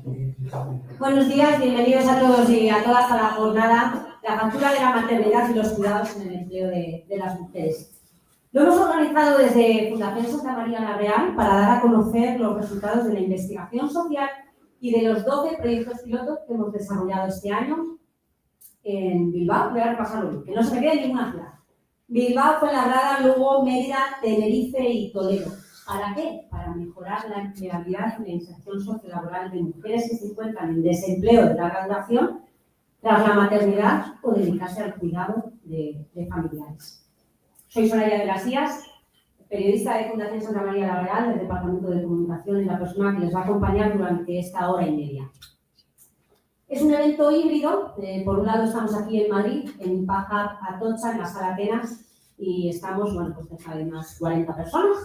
Buenos días, bienvenidos a todos y a todas a la jornada La factura de la maternidad y los cuidados en el empleo de las mujeres. Lo hemos organizado desde Fundación Santa María la Real para dar a conocer los resultados de la investigación social y de los 12 proyectos pilotos que hemos desarrollado este año en Bilbao. Voy a repasarlo, que no se me quede ninguna ciudad. Bilbao, Fuenlabrada, Lugo, Mérida, Tenerife y Toledo. ¿Para qué? Para mejorar la empleabilidad y la inserción sociolaboral de mujeres que se encuentran en desempleo de larga duración tras la maternidad o dedicarse al cuidado de familiares. Soy Soraya de las Ías, periodista de Fundación Santa María la Real, del Departamento de Comunicación, y la persona que les va a acompañar durante esta hora y media. Es un evento híbrido. Por un lado estamos aquí en Madrid, en Impaja Atocha, en la Sala Atenas, y estamos, pues hay unas 40 personas,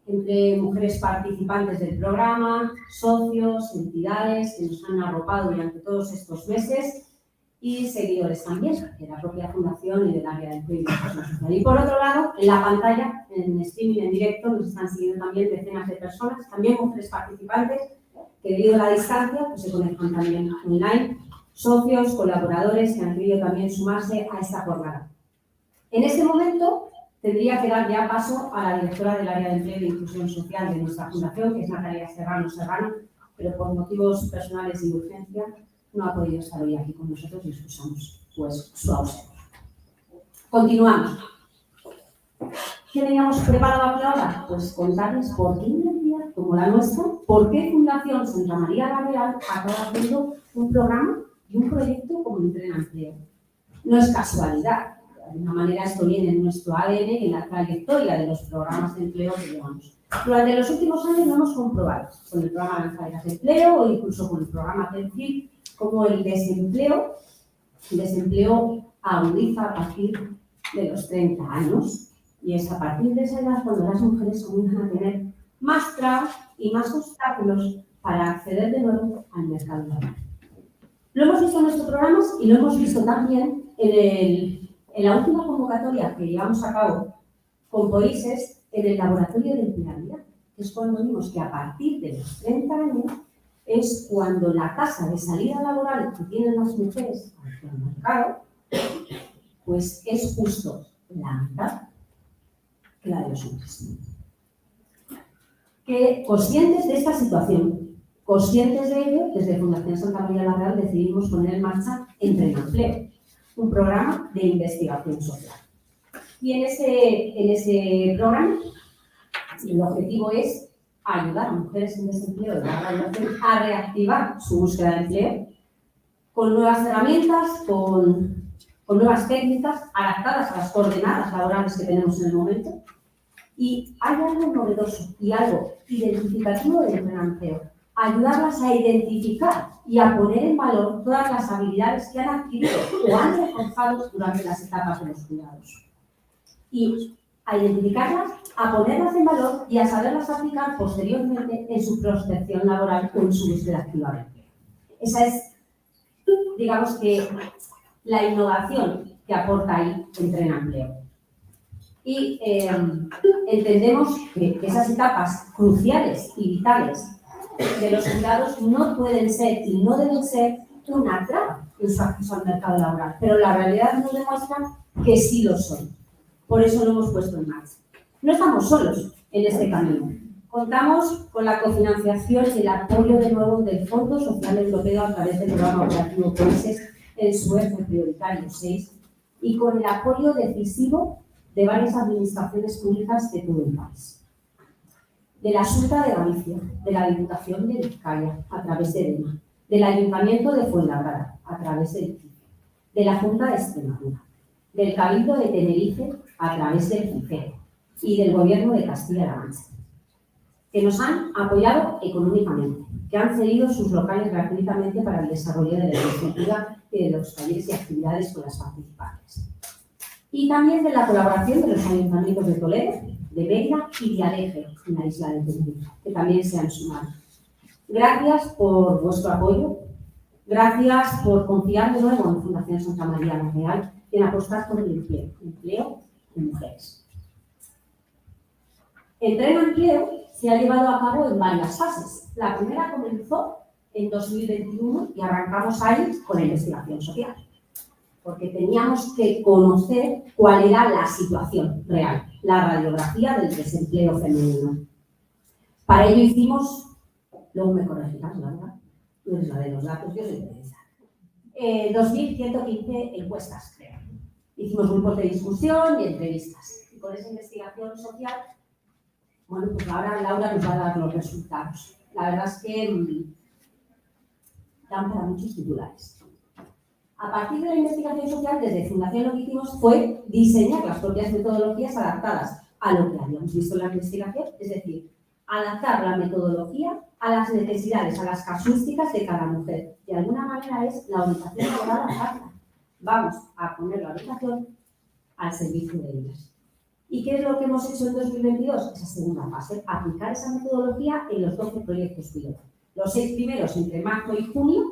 entre mujeres participantes del programa, socios, entidades que nos han arropado durante todos estos meses y seguidores también de la propia fundación y del área de empleo y inclusión social. Y por otro lado, en la pantalla, en streaming, en directo, nos están siguiendo también decenas de personas, también mujeres participantes, que debido a la distancia pues se conectan también online, socios, colaboradores que han querido también sumarse a esta jornada. En este momento tendría que dar ya paso a la directora del área de empleo e inclusión social de nuestra fundación, que es Natalia Serrano, pero por motivos personales y de urgencia no ha podido estar hoy aquí con nosotros y excusamos pues su ausencia. Continuamos. ¿Qué teníamos preparado para ahora? Pues contarles por qué una entidad como la nuestra, por qué Fundación Santa María la Real acaba haciendo un programa y un proyecto como Entrena Empleo. No es casualidad. De alguna manera esto viene en nuestro ADN y en la trayectoria de los programas de empleo que llevamos. Durante los últimos años lo hemos comprobado con el programa Lanzaderas de Empleo o incluso con el programa Perfil, como el desempleo agudiza a partir de los 30 años y es a partir de esa edad cuando las mujeres comienzan a tener más trabas y más obstáculos para acceder de nuevo al mercado laboral. Lo hemos visto en nuestros programas y lo hemos visto también en la última convocatoria que llevamos a cabo con POISES en el laboratorio de empleabilidad, que es cuando vimos que a partir de los 30 años es cuando la tasa de salida laboral que tienen las mujeres hacia el mercado pues es justo la mitad que la de los hombres. Que conscientes de esta situación, conscientes de ello, desde Fundación Santa María la Real decidimos poner en marcha Entrena Empleo, un programa de investigación social. Y en ese programa el objetivo es ayudar a mujeres en desempleo de larga duración a reactivar su búsqueda de empleo con nuevas herramientas, con nuevas técnicas adaptadas a las coordenadas laborales que tenemos en el momento. Y hay algo novedoso y algo identificativo del Entrena Empleo: ayudarlas a identificar y a poner en valor todas las habilidades que han adquirido o han reforzado durante las etapas de los cuidados. Y a identificarlas, a ponerlas en valor y a saberlas aplicar posteriormente en su prospección laboral o en su búsqueda activa de empleo. Esa es, digamos que, la innovación que aporta ahí Entrena Empleo. Y entendemos que esas etapas cruciales y vitales de los cuidados no pueden ser y no deben ser una traba en su acceso al mercado laboral, pero la realidad nos demuestra que sí lo son. Por eso lo hemos puesto en marcha. No estamos solos en este camino. Contamos con la cofinanciación y el apoyo de nuevo del Fondo Social Europeo a través del programa operativo POISES en su eje prioritario 6 y con el apoyo decisivo de varias administraciones públicas de todo el país. De la Xunta de Galicia, de la Diputación de Vizcaya, a través de EDEMA, del Ayuntamiento de Fuenlabrada, a través del CIFE, de la Junta de Extremadura, del Cabildo de Tenerife, a través del CIFE, y del Gobierno de Castilla-La Mancha, que nos han apoyado económicamente, que han cedido sus locales gratuitamente para el desarrollo de la infraestructura y de los talleres y actividades con las participantes. Y también de la colaboración de los ayuntamientos de Toledo, de Mérida y de Aleje, en la isla de Tenerife, que también se han sumado. Gracias por vuestro apoyo, gracias por confiar de nuevo en Fundación Santa María la Real y en apostar por el empleo de mujeres. Entrena Empleo se ha llevado a cabo en varias fases. La primera comenzó en 2021 y arrancamos ahí con la investigación social, porque teníamos que conocer cuál era la situación real, la radiografía del desempleo femenino. Para ello hicimos, luego me corregirás, Laura, no es la de los datos, yo soy periodista. 2.115 encuestas, creo. Hicimos grupos de discusión y entrevistas. Y con esa investigación social, bueno, pues ahora Laura nos va a dar los resultados. La verdad es que dan para muchos titulares. A partir de la investigación social, desde Fundación lo que hicimos fue diseñar las propias metodologías adaptadas a lo que habíamos visto en la investigación, es decir, adaptar la metodología a las necesidades, a las casuísticas de cada mujer. De alguna manera es la orientación laboral a la carta. Vamos a poner la orientación al servicio de ellas. ¿Y qué es lo que hemos hecho en 2022? Esa segunda fase, aplicar esa metodología en los 12 proyectos piloto. Los 6 primeros entre marzo y junio,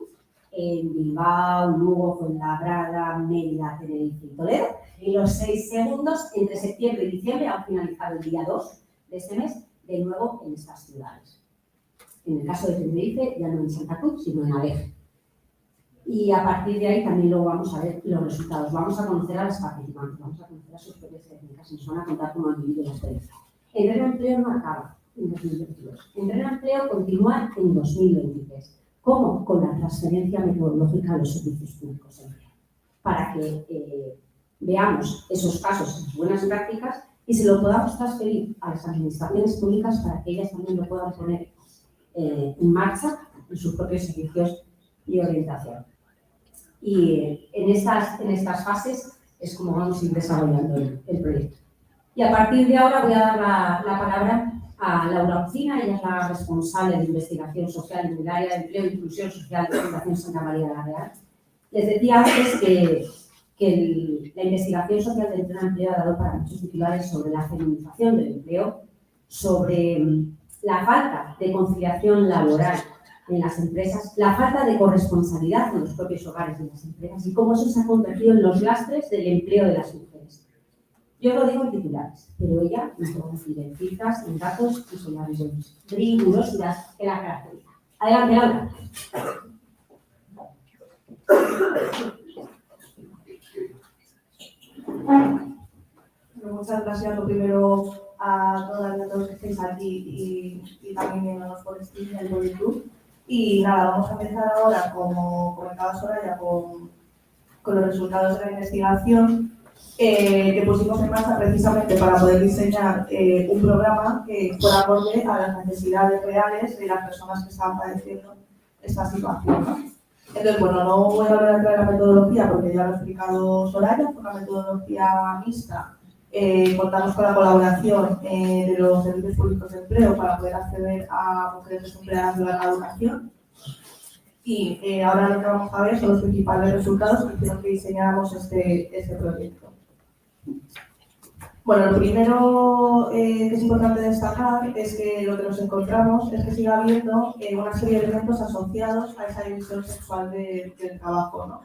en Bilbao, Lugo, Fuenlabrada, Mérida, Tenerife y Toledo. Y los 6 segundos entre septiembre y diciembre, han finalizado el día 2 de este mes, de nuevo en estas ciudades. En el caso de Tenerife, ya no en Santa Cruz, sino en Aleje. Y a partir de ahí también luego vamos a ver los resultados. Vamos a conocer a las participantes, vamos a conocer a sus propias técnicas y nos van a contar cómo han vivido la experiencia. Entreno Empleo no acaba en 2022. Entreno Empleo continúa en 2023. ¿Cómo? Con la transferencia metodológica a los servicios públicos de empleo. Para que veamos esos casos, esas buenas prácticas, y se lo podamos transferir a las administraciones públicas para que ellas también lo puedan poner en marcha en sus propios servicios de orientación. Y en estas fases es como vamos a ir desarrollando el proyecto. Y a partir de ahora voy a dar la palabra a Laura Ocina, ella es la responsable de investigación social en el área de empleo e inclusión social de Fundación Santa María de la Real. Les decía antes que la investigación social del pleno empleo ha dado para muchos titulares sobre la feminización del empleo, sobre la falta de conciliación laboral en las empresas, la falta de corresponsabilidad en los propios hogares de las empresas y cómo eso se ha convertido en los lastres del empleo de las mujeres. Yo lo digo en titulares, pero ella nos puede decir en cifras, en datos y sobre la rigurosidad que la caracteriza. Adelante, Laura. Muchas gracias, lo primero, a todas y a todos que estéis aquí y también viéndonos por streaming y por YouTube. Y nada, vamos a empezar ahora, como comentaba Soraya, con los resultados de la investigación que pusimos en marcha precisamente para poder diseñar un programa que fuera acorde a las necesidades reales de las personas que estaban padeciendo esta situación, ¿no? Entonces, bueno, no voy a hablar de la metodología porque ya lo ha explicado Soraya, por la metodología mixta. Contamos con la colaboración de los servicios públicos de empleo para poder acceder a mujeres desempleadas de larga duración. Y ahora lo que vamos a ver son los principales resultados que hicieron que diseñáramos este proyecto. Bueno, lo primero que es importante destacar es que lo que nos encontramos es que sigue habiendo una serie de elementos asociados a esa división sexual del trabajo, ¿no?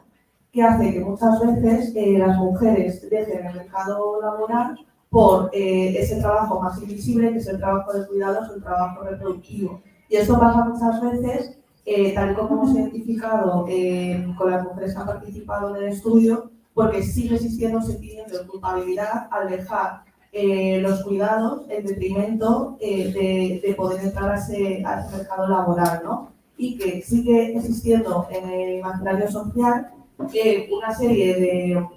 Que hace que muchas veces las mujeres dejen el mercado laboral por ese trabajo más invisible, que es el trabajo de cuidados o el trabajo reproductivo. Y esto pasa muchas veces, tal y como hemos identificado con las mujeres que han participado en el estudio, porque sigue existiendo un sentimiento de culpabilidad al dejar los cuidados en detrimento de poder entrar a ese mercado laboral, ¿no? Y que sigue existiendo en el imaginario social una serie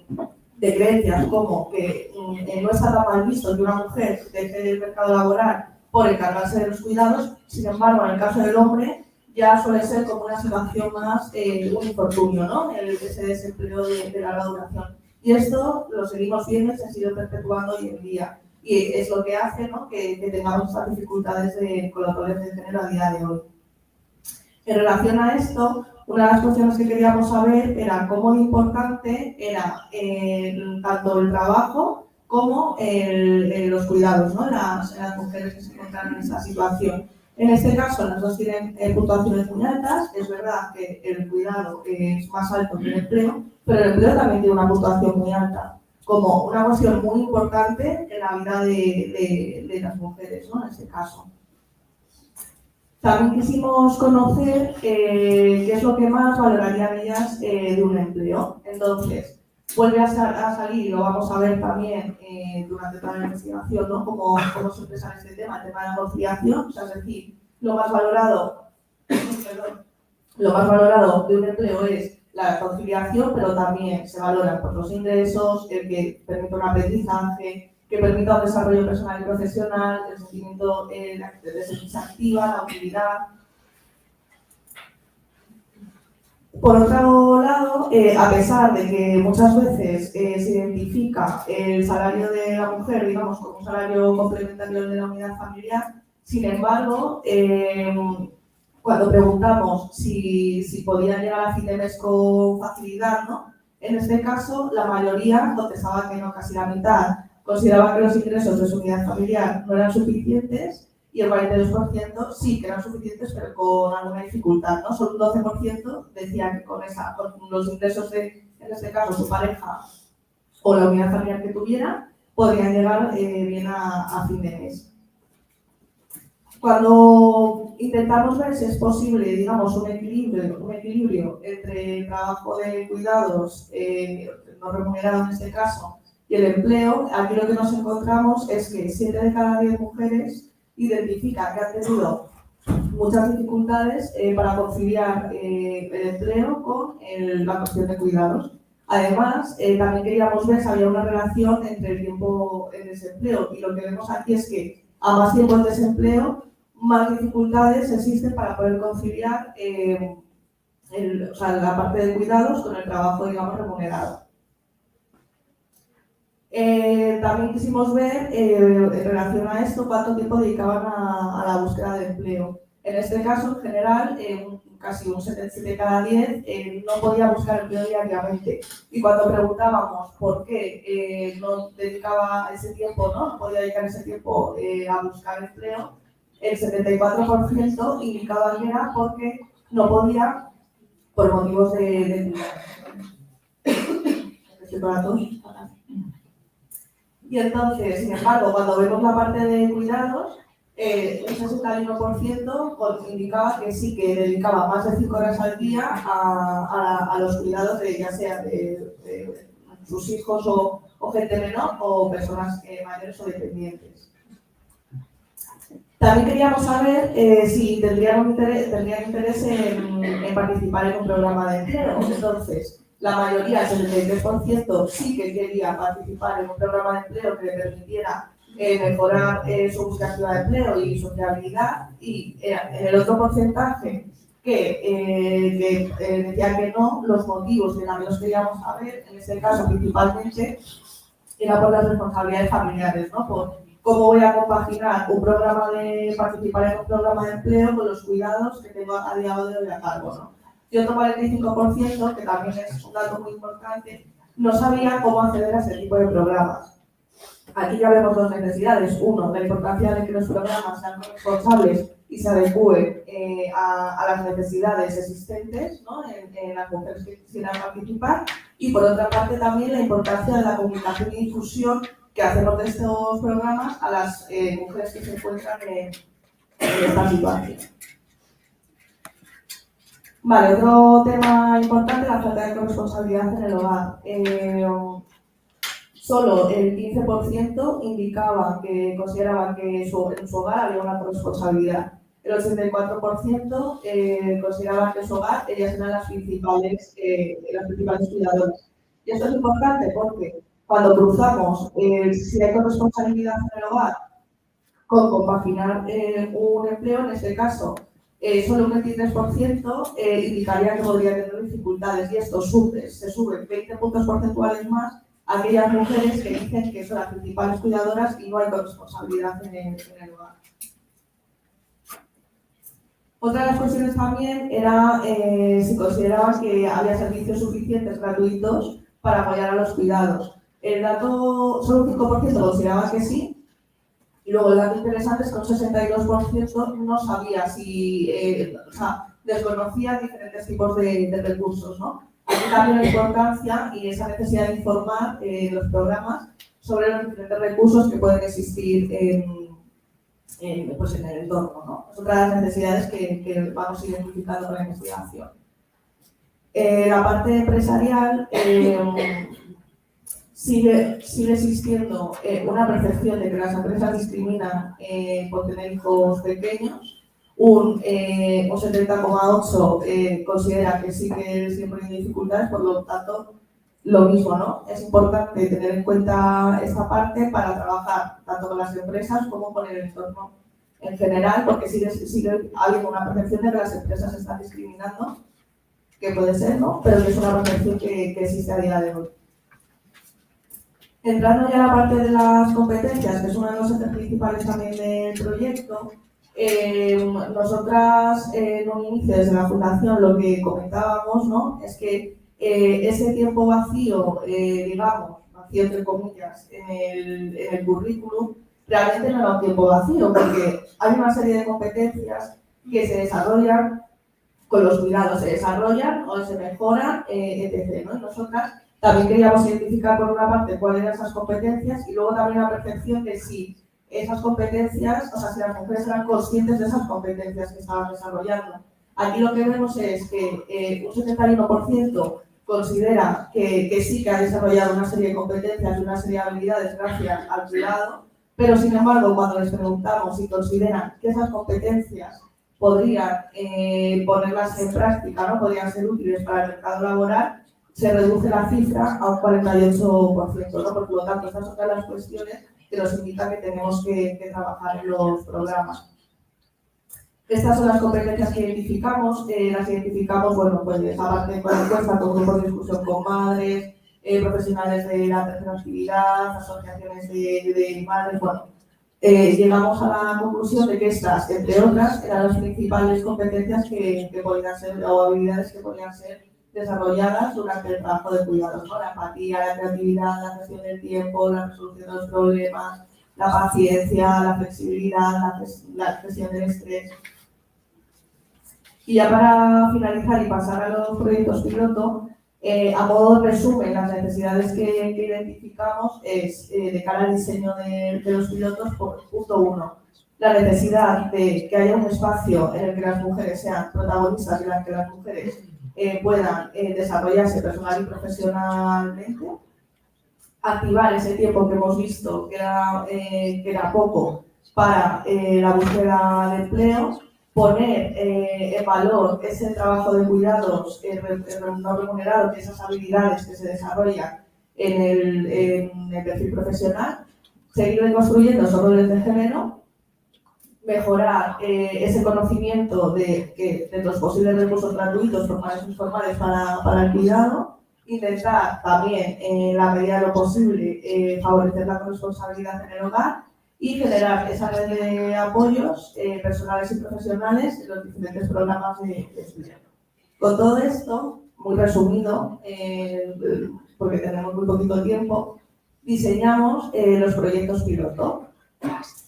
de creencias como que no está tan mal visto que una mujer deje el mercado laboral por encargarse de los cuidados, sin embargo, en el caso del hombre ya suele ser como una situación más, un infortunio, ¿no? Ese desempleo de larga duración. Y esto lo seguimos viendo y se ha sido perpetuando hoy en día. Y es lo que hace, ¿no?, que tengamos estas dificultades con los roles de género a día de hoy. En relación a esto, una de las cuestiones que queríamos saber era cómo de importante era tanto el trabajo como los cuidados, ¿no?, las mujeres que se encuentran en esta situación. En este caso, las dos tienen puntuaciones muy altas. Es verdad que el cuidado es más alto que el empleo, pero el empleo también tiene una puntuación muy alta, como una cuestión muy importante en la vida de las mujeres, ¿no?, en este caso. También quisimos conocer qué es lo que más valorarían ellas de un empleo. Entonces, vuelve a salir, y lo vamos a ver también durante toda la investigación, ¿no? Cómo se expresa este tema, el tema de la conciliación, o sea, es decir, lo más valorado de un empleo es la conciliación, pero también se valoran por los ingresos, el que permita un aprendizaje, que permita un desarrollo personal y profesional, el sentimiento de sentirse activa, la utilidad. Por otro lado, a pesar de que muchas veces se identifica el salario de la mujer, digamos, como un salario complementario de la unidad familiar, sin embargo, cuando preguntamos si podían llegar a fin de mes con facilidad, ¿no? En este caso, la mayoría contestaba que no, casi la mitad consideraba que los ingresos de su unidad familiar no eran suficientes y el 42% sí que eran suficientes, pero con alguna dificultad, ¿no? Solo un 12% decía que con los ingresos de, en este caso, su pareja o la unidad familiar que tuviera, podrían llegar bien a fin de mes. Cuando intentamos ver si es posible, digamos, un equilibrio entre el trabajo de cuidados no remunerado en este caso y el empleo, aquí lo que nos encontramos es que 7 de cada 10 mujeres identifican que han tenido muchas dificultades para conciliar el empleo con la cuestión de cuidados. Además, también queríamos ver si había una relación entre el tiempo en desempleo, y lo que vemos aquí es que a más tiempo en desempleo, más dificultades existen para poder conciliar la parte de cuidados con el trabajo, digamos, remunerado. También quisimos ver, en relación a esto, cuánto tiempo dedicaban a la búsqueda de empleo. En este caso, en general, casi un 7 de cada 10 no podía buscar empleo diariamente. Y cuando preguntábamos por qué no dedicaba ese tiempo, no podía dedicar ese tiempo a buscar empleo, el 74% indicaba que era porque no podía por motivos de cuidado. Y entonces, sin embargo, cuando vemos la parte de cuidados, un 61% indicaba que sí, que dedicaba más de 5 horas al día a los cuidados de, ya sea de sus hijos o gente menor o personas mayores o dependientes. También queríamos saber si tendrían interés en participar en un programa de empleo. Entonces, la mayoría, el 73%, sí que quería participar en un programa de empleo que le permitiera mejorar su búsqueda de empleo y su empleabilidad, y en el otro porcentaje que decía que no, los motivos que también los queríamos saber, en este caso principalmente, era por las responsabilidades familiares, ¿no? Por cómo voy a compaginar participar en un programa de empleo con los cuidados que tengo a día de hoy a cargo, ¿no? Y otro 45%, que también es un dato muy importante, no sabía cómo acceder a ese tipo de programas. Aquí ya vemos dos necesidades. Uno, la importancia de que los programas sean responsables y se adecúen a las necesidades existentes, ¿no? en las mujeres que quisieran participar. Y por otra parte también la importancia de la comunicación y difusión que hacemos de estos programas a las mujeres que se encuentran en esta situación. Vale, otro tema importante, la falta de corresponsabilidad en el hogar. Solo el 15% indicaba que consideraba que en su hogar había una corresponsabilidad. El 84% consideraba que en su hogar ellas eran las principales cuidadoras. Y esto es importante porque cuando cruzamos si hay corresponsabilidad en el hogar con compaginar un empleo, en este caso, solo un 23% indicaría que podría tener dificultades, y esto se sube 20 puntos porcentuales más a aquellas mujeres que dicen que son las principales cuidadoras y no hay corresponsabilidad en el hogar. Otra de las cuestiones también era si consideraban que había servicios suficientes gratuitos para apoyar a los cuidados. El dato, solo un 5% consideraba que sí. Y luego el dato interesante es que un 62% no sabía desconocía diferentes tipos de recursos, ¿no? Aquí también la importancia y esa necesidad de informar los programas sobre los diferentes recursos que pueden existir pues en el entorno, ¿no? Es otra de las necesidades que vamos identificando con la investigación. La parte empresarial sigue existiendo una percepción de que las empresas discriminan por tener hijos pequeños. Un 70,8% considera que sí que siempre hay dificultades, por lo tanto, lo mismo, ¿no? Es importante tener en cuenta esta parte para trabajar tanto con las empresas como con el entorno en general, porque sigue habiendo una percepción de que las empresas están discriminando, que puede ser, ¿no? Pero que es una percepción que existe a día de hoy. Entrando ya a la parte de las competencias, que es uno de los ejes principales también del proyecto, nosotras en un inicio desde la fundación lo que comentábamos, ¿no? Es que ese tiempo vacío, digamos, vacío entre comillas, en el currículum, realmente no era un tiempo vacío, porque hay una serie de competencias que se desarrollan con los cuidados, se desarrollan o se mejoran, etc., ¿no? Y nosotras también queríamos identificar por una parte cuáles eran esas competencias y luego también la percepción de si esas competencias, o sea, si las mujeres eran conscientes de esas competencias que estaban desarrollando. Aquí lo que vemos es que un 71% considera que sí que ha desarrollado una serie de competencias y una serie de habilidades gracias al cuidado, pero sin embargo, cuando les preguntamos si consideran que esas competencias podrían ponerlas en práctica, ¿no? Podrían ser útiles para el mercado laboral, se reduce la cifra a un 48%, ¿no? Por lo tanto, estas son las cuestiones que nos indican que tenemos que trabajar en los programas. Estas son las competencias que identificamos. Las identificamos, bueno, pues aparte con la encuesta, con grupos de discusión con madres, profesionales de la tercera actividad, asociaciones de madres, bueno. Llegamos a la conclusión de que estas, entre otras, eran las principales competencias que podían ser, o habilidades que podían ser desarrolladas durante el trabajo de cuidados, ¿no? La empatía, la creatividad, la gestión del tiempo, la resolución de los problemas, la paciencia, la flexibilidad, la gestión del estrés. Y ya para finalizar y pasar a los proyectos piloto, a modo de resumen, las necesidades que identificamos es de cara al diseño de los pilotos, por punto 1, la necesidad de que haya un espacio en el que las mujeres sean protagonistas y en el que las mujeres puedan desarrollarse personal y profesionalmente, activar ese tiempo que hemos visto que era poco para la búsqueda de empleo, poner en valor ese trabajo de cuidados no remunerado, que esas habilidades que se desarrollan en el perfil profesional, seguir construyendo esos roles de género, mejorar ese conocimiento de los posibles recursos gratuitos, formales e informales para el cuidado, intentar también, en la medida de lo posible, favorecer la corresponsabilidad en el hogar y generar esa red de apoyos personales y profesionales en los diferentes programas de estudio. Con todo esto, muy resumido, porque tenemos muy poquito tiempo, diseñamos los proyectos piloto.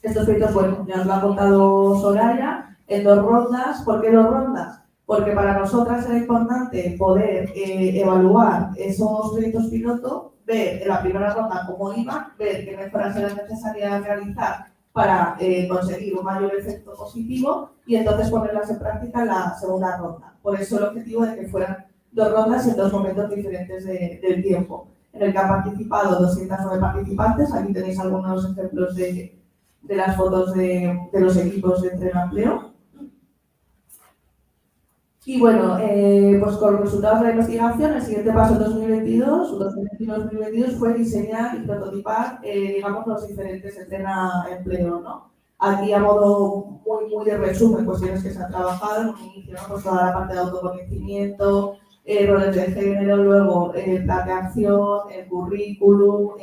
Estos proyectos, bueno, ya nos lo ha contado Soraya, en 2 rondas. ¿Por qué 2 rondas? Porque para nosotras era importante poder evaluar esos proyectos piloto, ver en la primera ronda cómo iban, ver qué mejoras eran necesarias realizar para conseguir un mayor efecto positivo y entonces ponerlas en práctica en la segunda ronda. Por eso el objetivo de que fueran 2 rondas en 2 momentos diferentes del tiempo, en el que han participado 209 participantes. Aquí tenéis algunos ejemplos de las fotos de los equipos de Entrena Empleo. Y bueno, pues con los resultados de la investigación, el siguiente paso en 2022 fue diseñar y prototipar, digamos, los diferentes Entrena Empleo, ¿no? Aquí a modo muy de resumen, cuestiones que se han trabajado en un inicio, ¿no? Pues toda la parte de autoconocimiento, roles de género, luego el plan de acción, el currículum,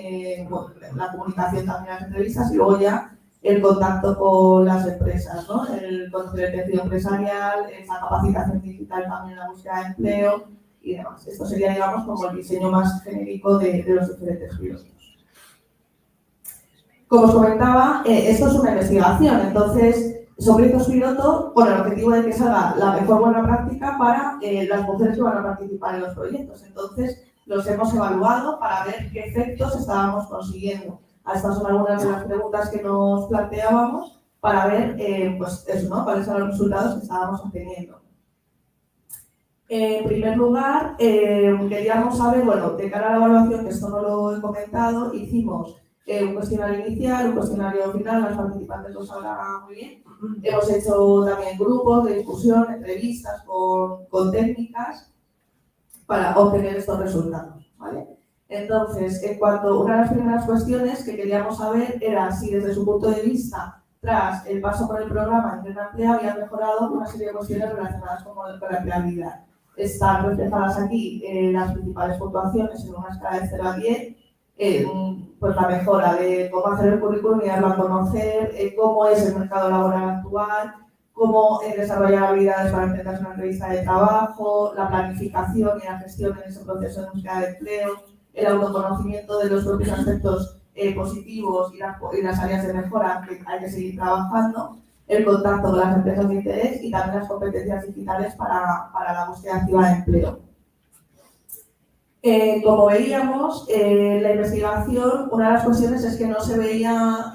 bueno, la comunicación también, las entrevistas y luego ya el contacto con las empresas, ¿no? El conocer el tejido empresarial, esa capacitación digital también en la búsqueda de empleo y demás. Esto sería, digamos, como el diseño más genérico de los diferentes pilotos. Como os comentaba, esto es una investigación, entonces son proyectos piloto con el objetivo de que salga la mejor buena práctica para las mujeres que van a participar en los proyectos. Entonces los hemos evaluado para ver qué efectos estábamos consiguiendo. Estas son algunas de las preguntas que nos planteábamos para ver, pues eso, ¿no? Cuáles eran los resultados que estábamos obteniendo. En primer lugar, queríamos saber, bueno, de cara a la evaluación, que esto no lo he comentado, hicimos un cuestionario inicial, un cuestionario final, los participantes lo sabrán muy bien. Hemos hecho también grupos de discusión, entrevistas con técnicas para obtener estos resultados, ¿vale? Entonces, una de las primeras cuestiones que queríamos saber era si desde su punto de vista, tras el paso por el programa Entrena Emplea, había mejorado una serie de cuestiones relacionadas con la empleabilidad. Están reflejadas aquí las principales puntuaciones en una escala de 0 a 10, pues la mejora de cómo hacer el currículum y darlo a conocer, cómo es el mercado laboral actual, cómo desarrollar habilidades para enfrentarse a una entrevista de trabajo, la planificación y la gestión en ese proceso de búsqueda de empleo, el autoconocimiento de los propios aspectos positivos y las áreas de mejora que hay que seguir trabajando, el contacto con las empresas de interés y también las competencias digitales para la búsqueda activa de empleo. Como veíamos, la investigación, una de las cuestiones es que no se veía,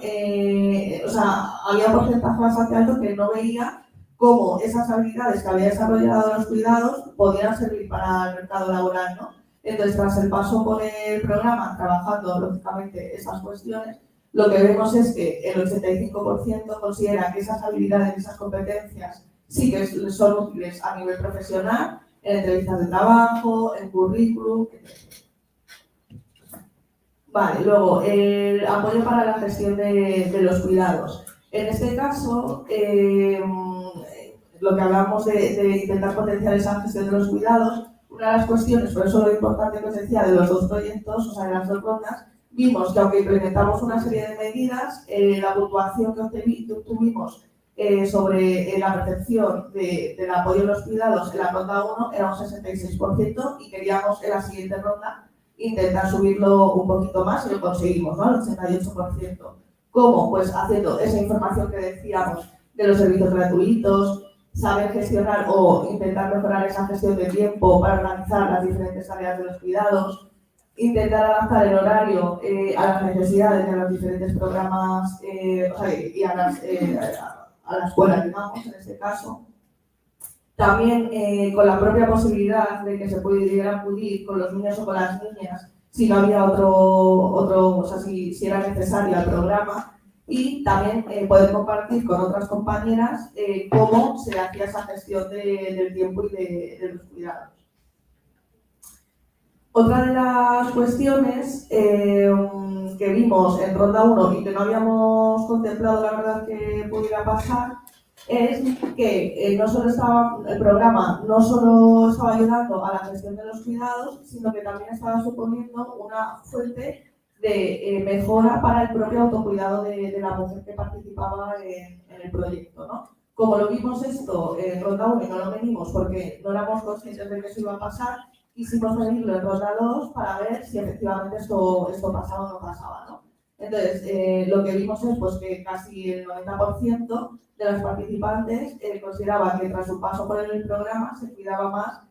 o sea, había un porcentaje bastante alto que no veía cómo esas habilidades que había desarrollado los cuidados podían servir para el mercado laboral, ¿no? Entonces, tras el paso por el programa, trabajando lógicamente esas cuestiones, lo que vemos es que el 85% considera que esas habilidades, esas competencias sí que son útiles a nivel profesional, en entrevistas de trabajo, en currículum, etc. Vale, luego, el apoyo para la gestión de los cuidados. En este caso, lo que hablamos de intentar potenciar esa gestión de los cuidados, una de las cuestiones, por eso lo importante que os decía de los dos proyectos, o sea, de las dos rondas, vimos que aunque implementamos una serie de medidas, la puntuación que obtuvimos sobre la percepción del apoyo en los cuidados en la ronda 1 era un 66% y queríamos en la siguiente ronda intentar subirlo un poquito más y lo conseguimos, ¿no? El 88%. ¿Cómo? Pues haciendo esa información que decíamos de los servicios gratuitos, saber gestionar o intentar mejorar esa gestión de tiempo para organizar las diferentes áreas de los cuidados, intentar adaptar el horario a las necesidades de los diferentes programas y a la escuela, digamos, en este caso. También con la propia posibilidad de que se pudiera acudir con los niños o con las niñas si no había o sea, si era necesario el programa. Y también poder compartir con otras compañeras cómo se hacía esa gestión del tiempo y de los cuidados. Otra de las cuestiones que vimos en ronda 1 y que no habíamos contemplado, la verdad, que pudiera pasar, es que el programa no solo estaba ayudando a la gestión de los cuidados, sino que también estaba suponiendo una fuente de mejora para el propio autocuidado de la mujer que participaba en el proyecto, ¿no? Como lo vimos esto en ronda 1 y no lo medimos porque no éramos conscientes de que eso iba a pasar, quisimos medirlo en ronda 2 para ver si efectivamente esto pasaba o no pasaba, ¿no? Entonces, lo que vimos es pues, que casi el 90% de los participantes consideraba que tras su paso por el programa se cuidaba más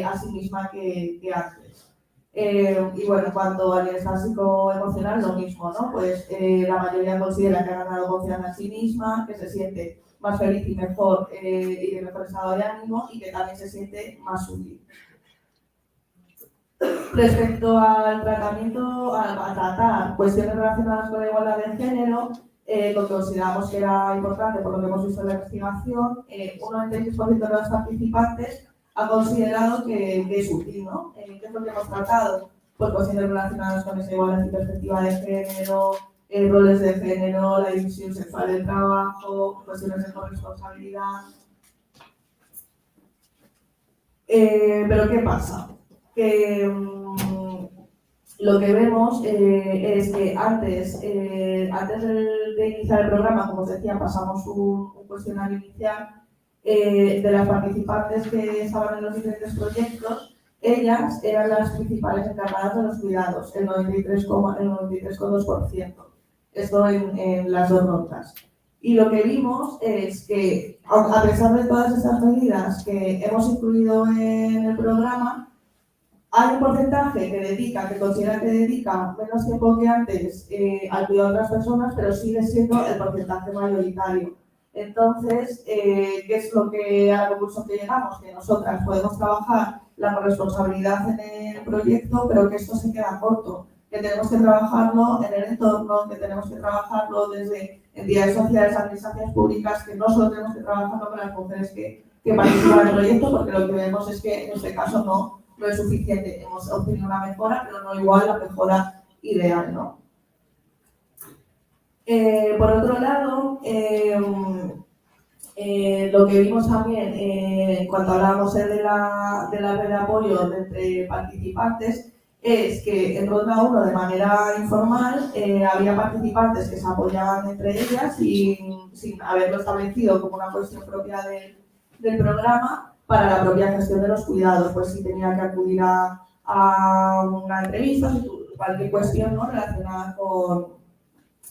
a sí misma que antes. Y bueno, en cuanto al bienestar psicoemocional, lo mismo, ¿no? Pues la mayoría considera que ha ganado confianza en sí misma, que se siente más feliz y mejor y de mejor estado de ánimo y que también se siente más útil. Respecto al tratamiento, a tratar cuestiones relacionadas con la igualdad de género, lo que consideramos que era importante, por lo que hemos visto en la investigación, un 96% de los participantes ha considerado que es útil, ¿no? ¿Qué es lo que hemos tratado? Pues cuestiones relacionadas con esa igualdad y perspectiva de género, roles de género, la división sexual del trabajo, cuestiones de corresponsabilidad. Pero ¿qué pasa? Que lo que vemos es que antes de iniciar el programa, como os decía, pasamos un cuestionario inicial de las participantes que estaban en los diferentes proyectos. Ellas eran las principales encargadas de los cuidados, el 93,2%. Esto en las dos rondas. Y lo que vimos es que, a pesar de todas estas medidas que hemos incluido en el programa, Hay un porcentaje que considera que dedica menos tiempo que antes al cuidado de otras personas, pero sigue siendo el porcentaje mayoritario. Entonces, ¿qué es a la conclusión que llegamos? Que nosotras podemos trabajar la corresponsabilidad en el proyecto, pero que esto se queda corto, que tenemos que trabajarlo en el entorno, que tenemos que trabajarlo desde entidades sociales, administraciones públicas, que no solo tenemos que trabajarlo con las mujeres que participan en el proyecto, porque lo que vemos es que en este caso no es suficiente. Hemos obtenido una mejora, pero no igual la mejora ideal, ¿no? Por otro lado, lo que vimos también cuando hablábamos de la red de apoyo entre participantes es que en Ronda 1 de manera informal había participantes que se apoyaban entre ellas sin haberlo establecido como una cuestión propia del programa para la propia gestión de los cuidados, pues si tenía que acudir a una entrevista, cualquier cuestión, ¿no?, relacionada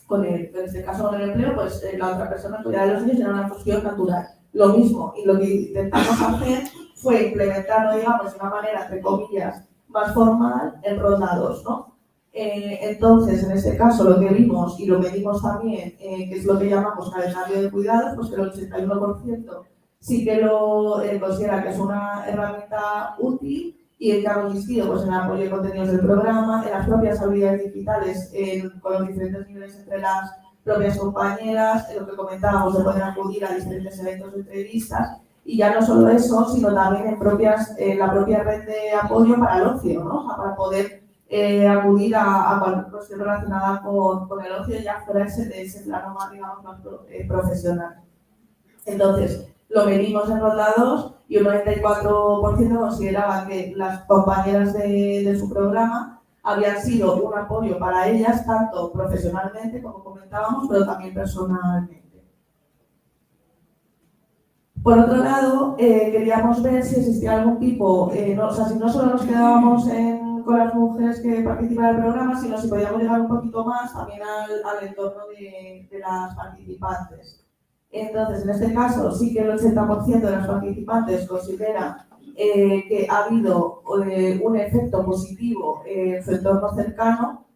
en este caso con el empleo, pues la otra persona cuidar de los niños era una cuestión natural. Lo mismo, y lo que intentamos hacer fue implementarlo, digamos, de una manera, entre comillas, más formal en Ronda 2, ¿no? Entonces, en este caso, lo que vimos y lo medimos también, que es lo que llamamos calendario de cuidados, pues que el 81% sí que lo considera que es una herramienta útil y el que ha consistido pues, en el apoyo de contenidos del programa, en las propias habilidades digitales con los diferentes niveles entre las propias compañeras, en lo que comentábamos de poder acudir a diferentes eventos de entrevistas y ya no solo eso, sino también en la propia red de apoyo para el ocio, ¿no? O sea, para poder acudir a cualquier cuestión relacionada con el ocio ya fuera de ese plano más, digamos, más profesional. Entonces, lo medimos en Ronda 2 y un 94% consideraba que las compañeras de su programa habían sido un apoyo para ellas, tanto profesionalmente, como comentábamos, pero también personalmente. Por otro lado, queríamos ver si existía algún tipo, si no solo nos quedábamos con las mujeres que participan en el programa, sino si podíamos llegar un poquito más también al entorno de las participantes. Entonces, en este caso, sí que el 80% de las participantes considera que ha habido un efecto positivo en su entorno cercano.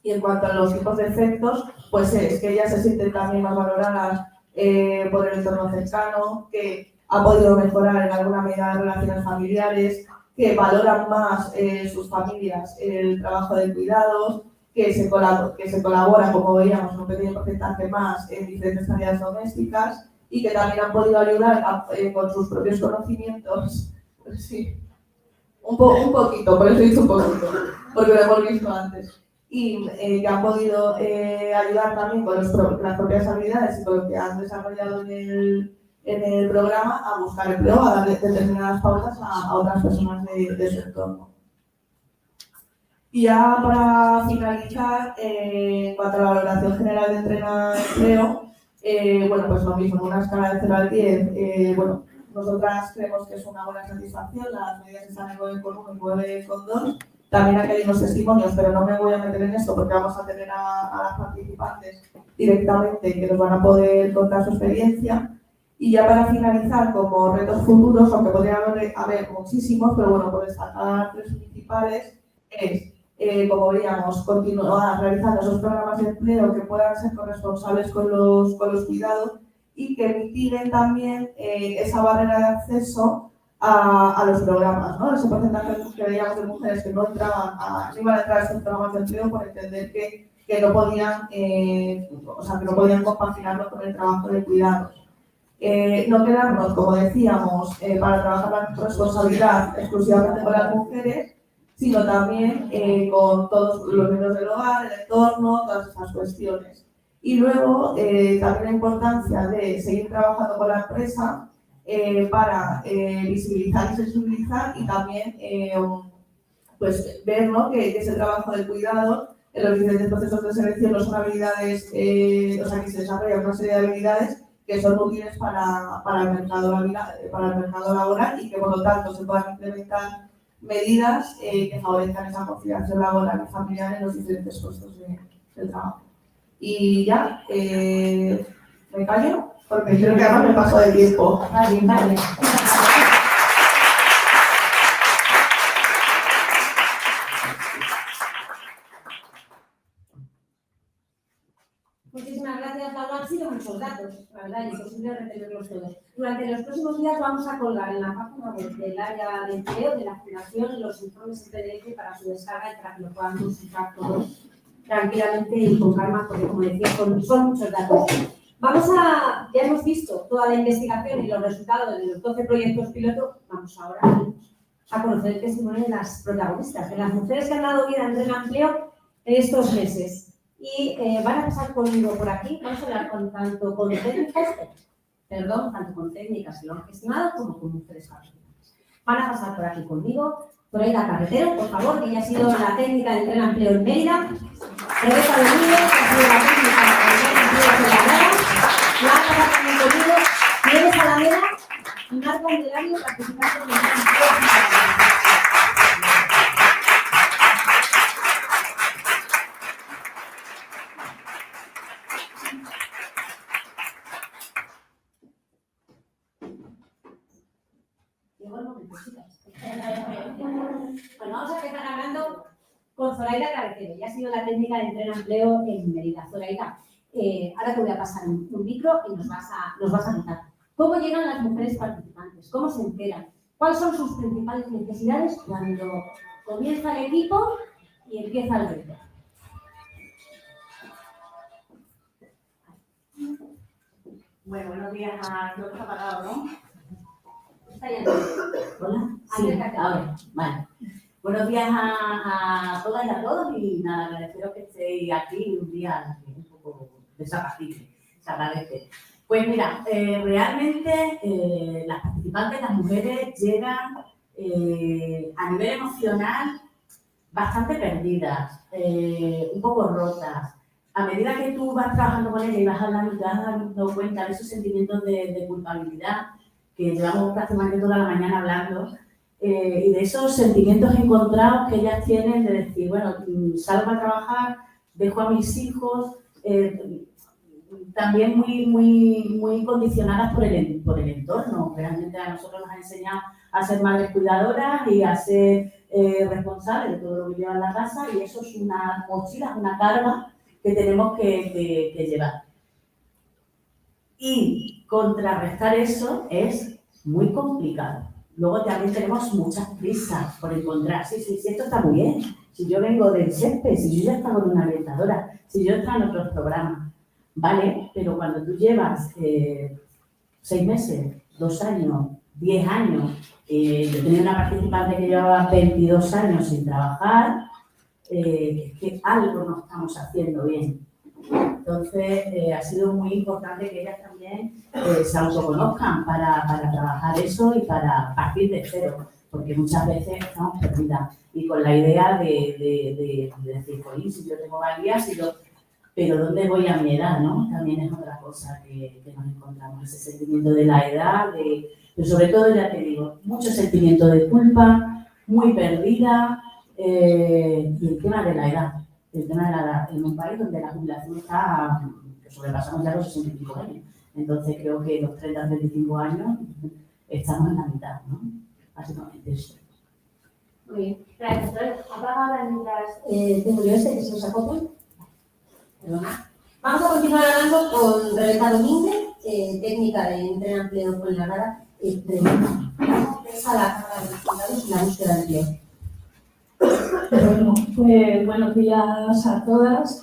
Y en cuanto a los tipos de efectos, pues es que ellas se sienten también más valoradas por el entorno cercano, que ha podido mejorar en alguna medida las relaciones familiares, que valoran más sus familias el trabajo de cuidados, que se colabora, como veíamos, un pequeño porcentaje más en diferentes tareas domésticas y que también han podido ayudar con sus propios conocimientos. Pues sí, un poquito, por eso he dicho un poquito, porque lo hemos visto antes. Y que han podido ayudar también con las propias habilidades y con lo que han desarrollado en el programa a buscar empleo, a darle determinadas pautas a otras personas de su entorno. Y ya para finalizar, en cuanto a la valoración general de Entrena Empleo, bueno, pues lo mismo, en una escala de 0 al 10, bueno, nosotras creemos que es una buena satisfacción, las medidas están en 9,1 y 9,2. También aquí hay unos testimonios, pero no me voy a meter en esto porque vamos a tener a las participantes directamente que nos van a poder contar su experiencia. Y ya para finalizar, como retos futuros, aunque podría haber muchísimos, pero bueno, por destacar 3 principales, es como veíamos, continuar realizando esos programas de empleo que puedan ser corresponsables con los cuidados y que mitiguen también esa barrera de acceso a los programas, ¿no? Ese porcentaje que veíamos de mujeres que no iban a entrar a estos programas de empleo por entender que no podían, que no podían compaginarlo con el trabajo de cuidados. No quedarnos, como decíamos, para trabajar la responsabilidad exclusivamente con las mujeres, sino también con todos los miembros del hogar, el entorno, todas esas cuestiones. Y luego también la importancia de seguir trabajando con la empresa para visibilizar y sensibilizar y también pues, ver, ¿no?, que ese trabajo de cuidado en los diferentes procesos de selección no son habilidades, que se desarrollan una serie de habilidades que son útiles para el mercado laboral y que por lo tanto se puedan implementar medidas que favorezcan esa conciliación laboral y familiar en los diferentes puestos de trabajo. Y ya, me callo, porque creo que ahora me paso de tiempo. Vale. verdad, y es posible retenerlos todos. Durante los próximos días vamos a colgar en la página web del área de empleo de la Fundación los informes en PDF para su descarga y para que lo puedan consultar todos tranquilamente y con calma, porque como decía, son muchos datos. Ya hemos visto toda la investigación y los resultados de los 12 proyectos piloto, vamos ahora a conocer el testimonio de las protagonistas, de las mujeres que han dado vida en el empleo en estos meses. Y van a pasar conmigo por aquí, vamos a hablar tanto con técnicas que lo han gestionado como con mujeres participantes. Van a pasar por aquí conmigo, Zoraida Carretero, por favor, que ella ha sido la técnica de Entrena Empleo en Mérida, Rebeca Domínguez, que ha sido la técnica de Entrena Empleo en la Clara también conmigo, Nieves Alameda y Marco Andelario, participando en Entrena Empleo en la Bueno, vamos a empezar hablando con Zoraida Carretero. Ella ha sido la técnica de Entrena Empleo en Mérida. Zoraida, ahora te voy a pasar un micro y nos vas a contar cómo llegan las mujeres participantes, cómo se enteran, cuáles son sus principales necesidades cuando comienza el equipo y empieza el reto. Bueno, buenos días a todos. Está apagado, ¿no? Está ya. Hola. Sí, ahora. Vale. Buenos días a todas y a todos y nada, agradeceros que estéis aquí un día un poco desapacible. Se agradece. Pues mira, realmente las participantes, las mujeres, llegan a nivel emocional bastante perdidas, un poco rotas. A medida que tú vas trabajando con ella y vas hablando, te vas dando cuenta de esos sentimientos de culpabilidad que llevamos prácticamente toda la mañana hablando, y de esos sentimientos encontrados que ellas tienen de decir, bueno, salgo a trabajar, dejo a mis hijos, también muy condicionadas por el entorno. Realmente a nosotros nos ha enseñado a ser madres cuidadoras y a ser responsables de todo lo que lleva en la casa, y eso es una mochila, una carga que tenemos que llevar. Y contrarrestar eso es muy complicado. Luego también tenemos muchas prisas por encontrar. Sí, esto está muy bien. Si yo vengo del césped, si yo ya estaba en una orientadora, si yo estaba en otros programas, vale, pero cuando tú llevas 6 meses, 2 años, 10 años, yo tenía una participante que llevaba 22 años sin trabajar, es que algo no estamos haciendo bien. Entonces, ha sido muy importante que ellas también se autoconozcan para trabajar eso y para partir de cero, porque muchas veces estamos perdidas y con la idea de decir, oye, si yo tengo valías, pero ¿dónde voy a mi edad? ¿No? También es otra cosa que nos encontramos, ese sentimiento de la edad, pero sobre todo, ya te digo, mucho sentimiento de culpa, muy perdida, y el tema de la edad. El tema de la edad, en un país donde la jubilación está, que sobrepasamos ya los 65 años. Entonces creo que los 30 a 35 años estamos en la mitad, ¿no? Básicamente eso. Muy bien, gracias. Apaga ahora mientras tengo yo que se nos acopla. Perdona. Vamos a continuar hablando con Rebeca Domínguez, técnica de Entrena Empleo con la Rara, ¿cómo pesa la carga de resultados y la búsqueda de empleo? Bueno, pues buenos días a todas.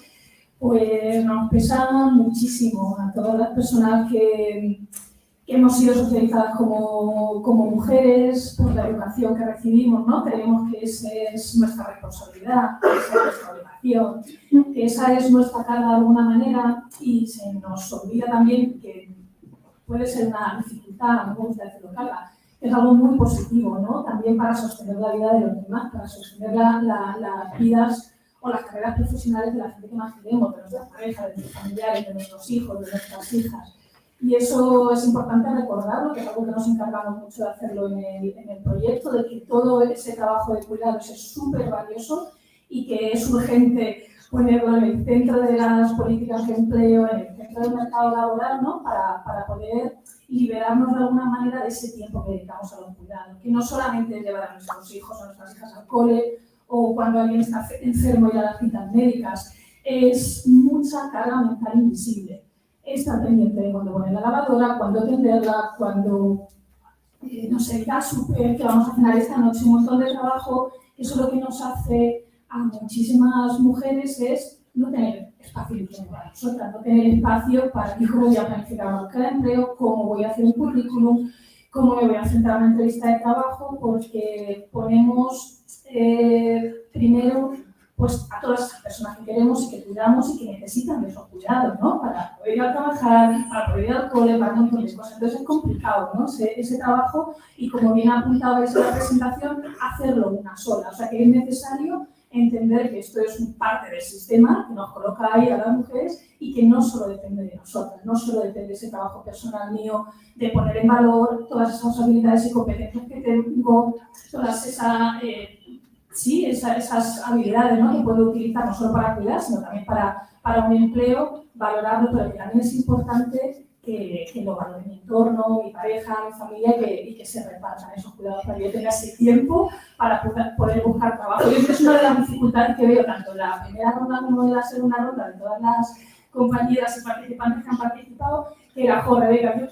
Pues nos pesa muchísimo a todas las personas que hemos sido socializadas como mujeres por la educación que recibimos, ¿no? Creemos que esa es nuestra responsabilidad, que esa es nuestra obligación, que esa es nuestra carga de alguna manera, y se nos olvida también que puede ser una dificultad, no me gusta decirlo carga, es algo muy positivo, ¿no? También para sostener la vida de los demás, para sostener las vidas o las carreras profesionales de la gente que más queremos, de nuestras parejas, de nuestros familiares, de nuestros hijos, de nuestras hijas. Y eso es importante recordarlo, que es algo que nos encargamos mucho de hacerlo en el proyecto, de que todo ese trabajo de cuidados es súper valioso y que es urgente ponerlo en el centro de las políticas de empleo, en el centro del mercado laboral, ¿no? Para poder liberarnos de alguna manera de ese tiempo que dedicamos a los cuidados, que no solamente es llevar a nuestros hijos o a nuestras hijas al cole o cuando alguien está enfermo ir a las citas médicas, es mucha carga mental invisible. estar pendiente de cuando poner la lavadora, cuando tenderla, cuando, no sé, ir al súper, que vamos a cenar esta noche, un montón de trabajo. Eso lo que nos hace a muchísimas mujeres es no tener espacio libre para nosotras, no tener espacio para cómo voy a planificar una búsqueda de empleo, cómo voy a hacer un currículum, cómo me voy a enfrentar a una entrevista de trabajo, porque ponemos primero pues, a todas esas personas que queremos y que cuidamos y que necesitan de esos cuidados, ¿no? Para poder ir a trabajar, para poder ir al cole, para un montón de cosas. Entonces es complicado, ¿no? Ese trabajo y, como bien apuntabais en la presentación, hacerlo una sola. O sea que es necesario entender que esto es parte del sistema que nos coloca ahí a las mujeres y que no solo depende de nosotras, no solo depende de ese trabajo personal mío, de poner en valor todas esas habilidades y competencias que tengo, todas esas habilidades, ¿no? Que puedo utilizar no solo para cuidar, sino también para un empleo, valorarlo, pero que también es importante que lo valore mi entorno, mi pareja, mi familia y que se repartan esos cuidados para que yo tenga ese tiempo para poder buscar trabajo. Y esa es una de las dificultades que veo tanto en la primera ronda como en la segunda ronda de todas las compañeras y participantes que han participado, que era, joder, venga, yo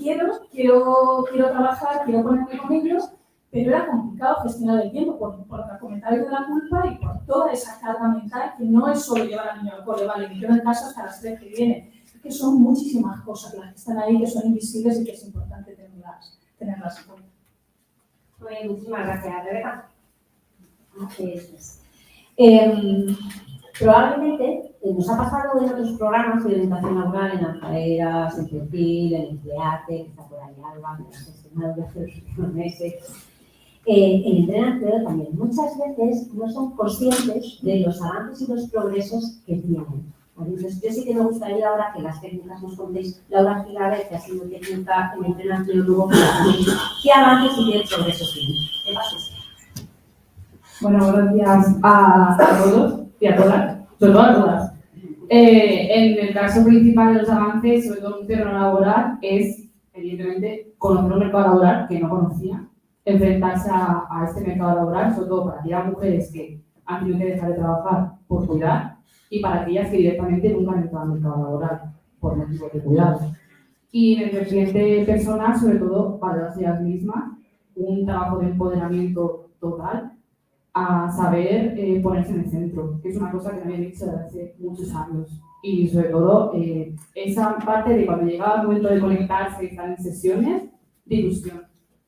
quiero trabajar, quiero ponerme con ellos, pero era complicado gestionar el tiempo por los comentarios de la culpa y por toda esa carga mental que no es solo llevar al niño al cole, vale, me quedo en casa hasta las 3 que viene. Es que son muchísimas cosas las que están ahí, que son invisibles y que es importante tenerlas en cuenta. Muy bien, muchísimas gracias, Rebeca. Probablemente nos ha pasado en otros programas de orientación laboral, en Alfaeras, en Perfil, en Empleate, que está por ahí Alba, que ha gestionado de hace los últimos meses. En Entrena Empleo también. Muchas veces no son conscientes de los avances y los progresos que tienen. Entonces, yo sí que me gustaría ahora que las técnicas nos contéis. Laura Gilaver, que ha sido técnica en Entrena Empleo, luego qué avances y qué progresos tienen. ¿Qué pasa? Bueno, buenos días a todos y a todas, sobre todo a todas. En el caso principal de los avances, sobre todo en un terreno laboral, es, evidentemente, conocer un mercado laboral que no conocía, enfrentarse a este mercado laboral, sobre todo para aquellas mujeres que han tenido que dejar de trabajar por cuidar y para aquellas que directamente nunca han entrado al mercado laboral por motivos de cuidado. Y en el vertiente personal, sobre todo, valorarse ellas mismas, un trabajo de empoderamiento total, a saber ponerse en el centro, que es una cosa que me habían dicho desde hace muchos años. Y sobre todo, esa parte de cuando llegaba el momento de conectarse y estar en sesiones, de ilusión,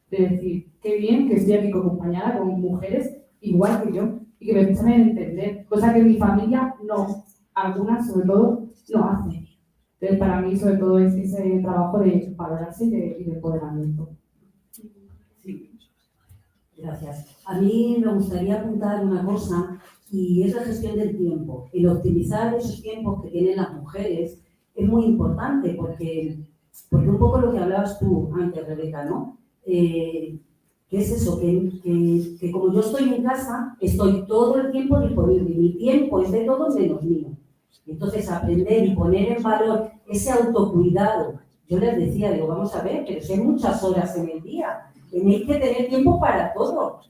de decir, qué bien que estoy aquí acompañada con mujeres igual que yo y que me empiezan a entender, cosa que mi familia no, algunas sobre todo, no hacen. Entonces, para mí, sobre todo, es ese trabajo de valorarse y de empoderamiento. Sí. Gracias. A mí me gustaría apuntar una cosa, y es la gestión del tiempo. El optimizar esos tiempos que tienen las mujeres es muy importante, porque un poco lo que hablabas tú antes, Rebeca, ¿no? ¿Qué es eso? Que como yo estoy en casa, estoy todo el tiempo disponible. Mi tiempo es de todos menos mío. Entonces, aprender y poner en valor ese autocuidado. Yo les decía, digo, vamos a ver, pero si hay muchas horas en el día. Tenéis que tener tiempo para todo.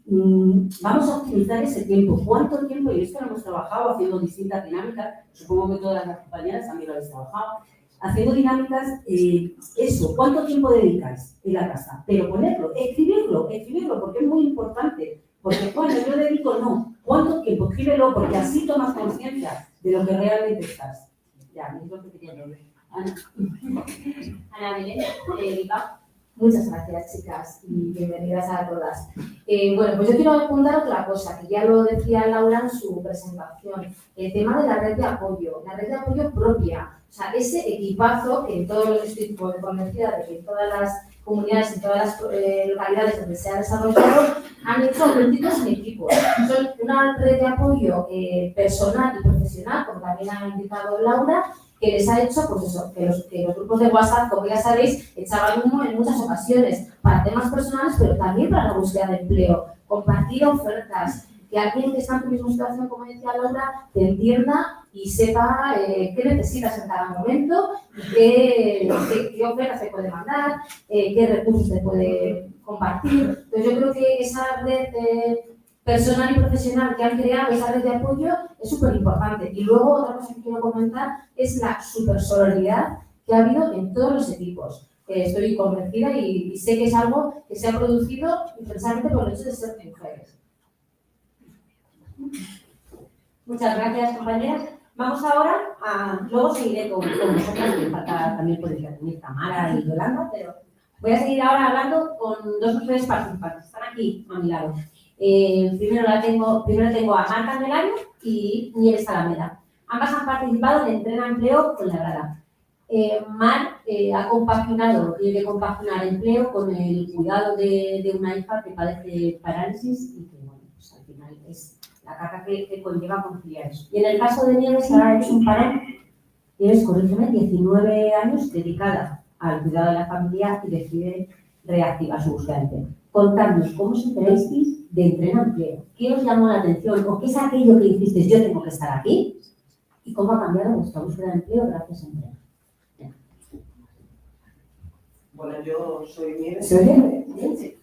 Vamos a optimizar ese tiempo. ¿Cuánto tiempo? Y esto lo hemos trabajado haciendo distintas dinámicas. Supongo que todas las compañeras también lo habéis trabajado. Haciendo dinámicas, eso, ¿cuánto tiempo dedicáis en la casa? Pero ponerlo, escribirlo, porque es muy importante. Porque, bueno, yo dedico, no. ¿Cuánto tiempo? Escríbelo, porque así tomas conciencia de lo que realmente estás. Ya, es lo que quería decir. Ana Belén, Erika. Muchas gracias, chicas, y bienvenidas a todas. Bueno, pues yo quiero apuntar otra cosa, que ya lo decía Laura en su presentación, el tema de la red de apoyo propia. O sea, ese equipazo que en todos los distritos, de convencida de que en todas las comunidades, en todas las localidades donde se ha desarrollado, han hecho auténticos equipos. Son una red de apoyo personal y profesional, como también ha indicado Laura, que les ha hecho, pues eso, que los grupos de WhatsApp, como ya sabéis, echaban humo en muchas ocasiones para temas personales, pero también para la búsqueda de empleo, compartir ofertas, que alguien que está en tu misma situación, como decía Laura, te entienda y sepa qué necesitas en cada momento y qué ofertas te puede mandar, qué recursos te puede compartir. Entonces yo creo que esa red personal y profesional que han creado, esa red de apoyo, es súper importante. Y luego otra cosa que quiero comentar es la supersororidad que ha habido en todos los equipos. Estoy convencida y sé que es algo que se ha producido precisamente por el hecho de ser mujeres. Muchas gracias, compañeras. Vamos ahora luego seguiré con vosotras, me falta también por intervenir Tamara y Yolanda, pero voy a seguir ahora hablando con dos mujeres participantes. Están aquí a mi lado. Primero tengo a Marta Melayo y Nieves Alameda. Ambas han participado en Entrena Empleo Fuenlabrada. Mar ha compaginado, tiene que compaginar empleo con el cuidado de una hija que padece parálisis y que, bueno, pues al final es la carga que conlleva conciliar eso. Y en el caso de Nieves, ahora ha hecho un parón, Nieves, corrígeme, 19 años dedicada al cuidado de la familia y decide reactivar su búsqueda de empleo. Contadnos, ¿cómo os enterasteis de Entrena Empleo? ¿Qué os llamó la atención o qué es aquello que hicisteis, yo tengo que estar aquí? ¿Y cómo ha cambiado vuestra búsqueda de empleo gracias a Entrena? Bueno, yo soy Nieves. ¿Se oye? Sí.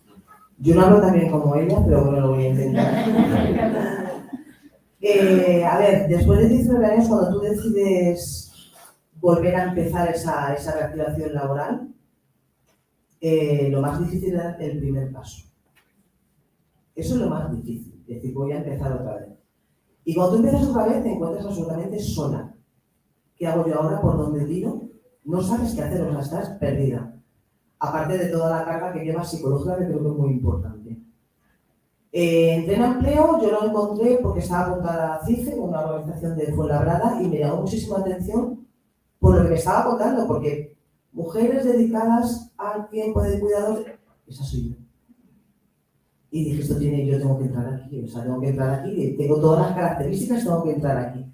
Yo no hablo tan bien como ella, pero bueno, lo voy a intentar. A ver, después de 19 años, cuando tú decides volver a empezar esa reactivación laboral, lo más difícil es el primer paso. Eso es lo más difícil, decir, voy a empezar otra vez. Y cuando tú empiezas otra vez, te encuentras absolutamente sola. ¿Qué hago yo ahora? ¿Por dónde tiro? No sabes qué hacer, o sea, estás perdida. Aparte de toda la carga que lleva psicológica, que creo que es muy importante. Entrena Empleo yo lo encontré porque estaba apuntada a CIFE, una organización de Fuenlabrada, y me llamó muchísima atención por lo que me estaba contando, porque mujeres dedicadas al tiempo de cuidado, esa soy yo. Y dije, yo tengo que entrar aquí, o sea, tengo que entrar aquí, tengo todas las características, tengo que entrar aquí.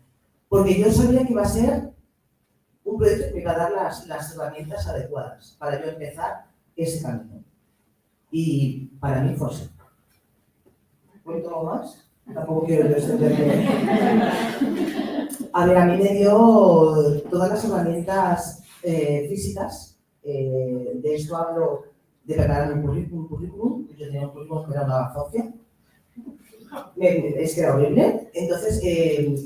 Porque yo sabía que iba a ser un proyecto que me iba a dar las herramientas adecuadas para yo empezar ese camino. Y para mí fue así. ¿Cuento algo más? Tampoco quiero yo extenderme. A ver, a mí me dio todas las herramientas físicas. De esto hablo de preparar un currículum. Yo tenía un currículum que era una bazofia. Es que era horrible. Entonces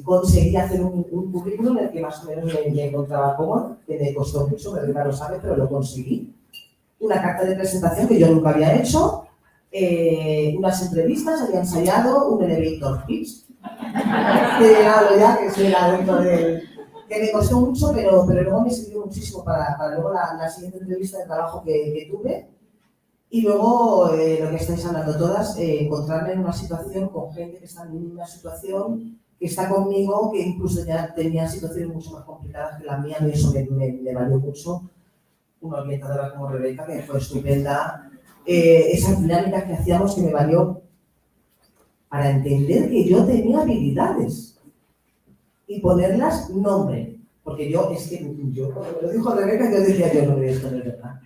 conseguí hacer un currículum en el que más o menos me encontraba cómodo, que me costó mucho, Verónica lo sabe, pero lo conseguí. Una carta de presentación que yo nunca había hecho, unas entrevistas, había ensayado un elevator pitch, que era dentro del... que me costó mucho, pero luego me sirvió muchísimo para luego la siguiente entrevista de trabajo que tuve. Y luego, lo que estáis hablando todas, encontrarme en una situación con gente que está en mi misma situación, que está conmigo, que incluso ya tenía situaciones mucho más complicadas que la mía, y eso me valió mucho. Una orientadora como Rebeca, que fue estupenda. Esas dinámicas que hacíamos que me valió para entender que yo tenía habilidades y ponerlas nombre. Porque yo, cuando me lo dijo Rebeca, yo decía, esto no es verdad.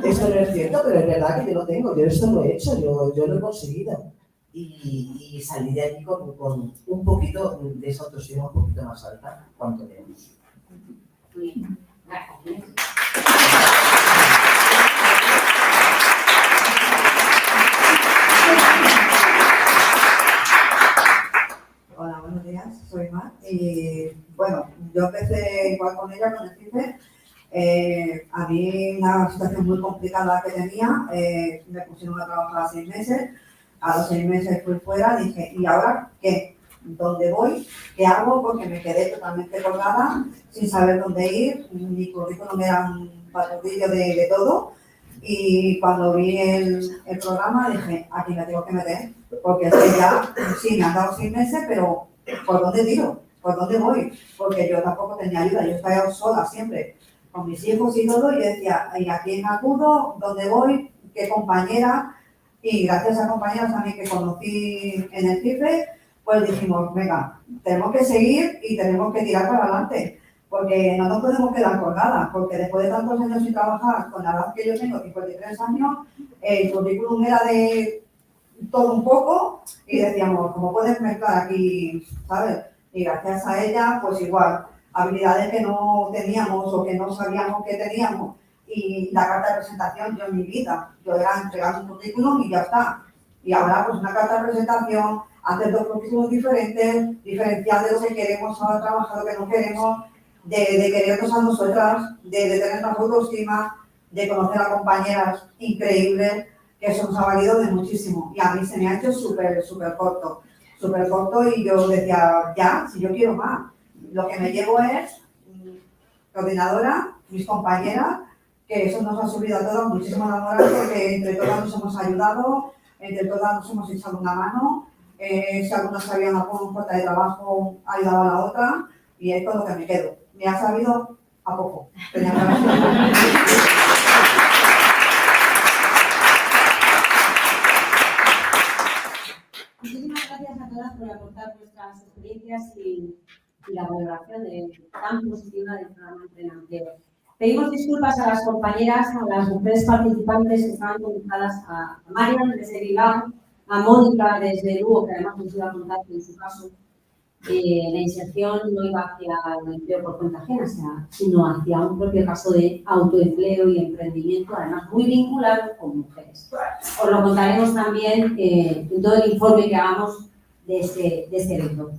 Esto no es cierto, pero es verdad que yo lo tengo, yo esto lo he hecho, yo lo he conseguido. Y salí de aquí con un poquito de esa autoestima un poquito más alta, cuanto menos. Muy bien. Gracias. Hola, buenos días, soy Mar. Y bueno, yo empecé igual con ella, con el CIFE. Había una situación muy complicada que tenía, me pusieron a trabajar 6 meses, a los 6 meses fui fuera, dije, ¿y ahora qué? ¿Dónde voy? ¿Qué hago? Porque me quedé totalmente colgada, sin saber dónde ir, mi currículum era un patrullillo de todo, y cuando vi el programa dije, aquí me tengo que meter, porque es que ya, sí, me han dado 6 meses, pero ¿por dónde tiro? ¿Por dónde voy? Porque yo tampoco tenía ayuda, yo estaba sola siempre, con mis hijos y todo, y decía, ¿y a quién acudo? ¿Dónde voy? ¿Qué compañera? Y gracias a compañeras también que conocí en el CIFE, pues dijimos, venga, tenemos que seguir y tenemos que tirar para adelante, porque no nos podemos quedar colgadas, porque después de tantos años sin trabajar, con la edad que yo tengo, 53 años, el currículum era de todo un poco, y decíamos, ¿cómo puedes mezclar aquí, sabes? Y gracias a ella, pues igual, habilidades que no teníamos o que no sabíamos que teníamos. Y la carta de presentación, yo en mi vida, yo era entregar un currículum y ya está. Y ahora pues una carta de presentación, hacer 2 currículums diferentes, diferenciar de lo que queremos ahora trabajar, lo que no queremos. de querernos a nosotras, de tener más autoestima, de conocer a compañeras increíbles, que eso nos ha valido de muchísimo. Y a mí se me ha hecho súper corto y yo decía, ya, si yo quiero más. Lo que me llevo es coordinadora, mis compañeras, que eso nos ha subido a todas muchísimo la moral porque entre todas nos hemos ayudado, entre todas nos hemos echado una mano, si alguna sabía una falta de trabajo, ha ayudado a la otra y es con lo que me quedo. Me ha sabido a poco. Tenía que haber sido. Muchísimas gracias a todas por aportar vuestras experiencias y la valoración tan positiva del programa Empleo Empleo. Pedimos disculpas a las compañeras, a las mujeres participantes que estaban conectadas, a Marian desde Bilbao, a Mónica desde Lugo, que además nos iba a contar que en su caso la inserción no iba hacia el empleo por cuenta ajena, sino hacia un propio caso de autoempleo y emprendimiento, además muy vinculado con mujeres. Os lo contaremos también en todo el informe que hagamos de este evento.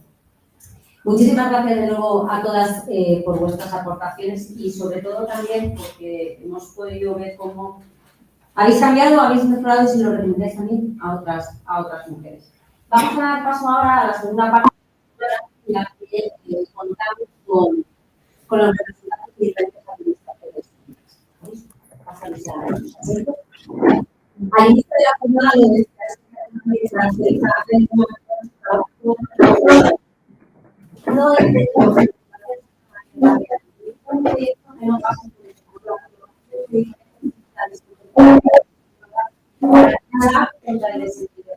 Muchísimas gracias de nuevo a todas por vuestras aportaciones y sobre todo también porque hemos podido ver cómo habéis cambiado, habéis mejorado y si lo recomendáis también a otras mujeres. Vamos a dar paso ahora a la segunda parte en la que contamos con los representantes de diferentes administraciones. Al inicio de la jornada no entendemos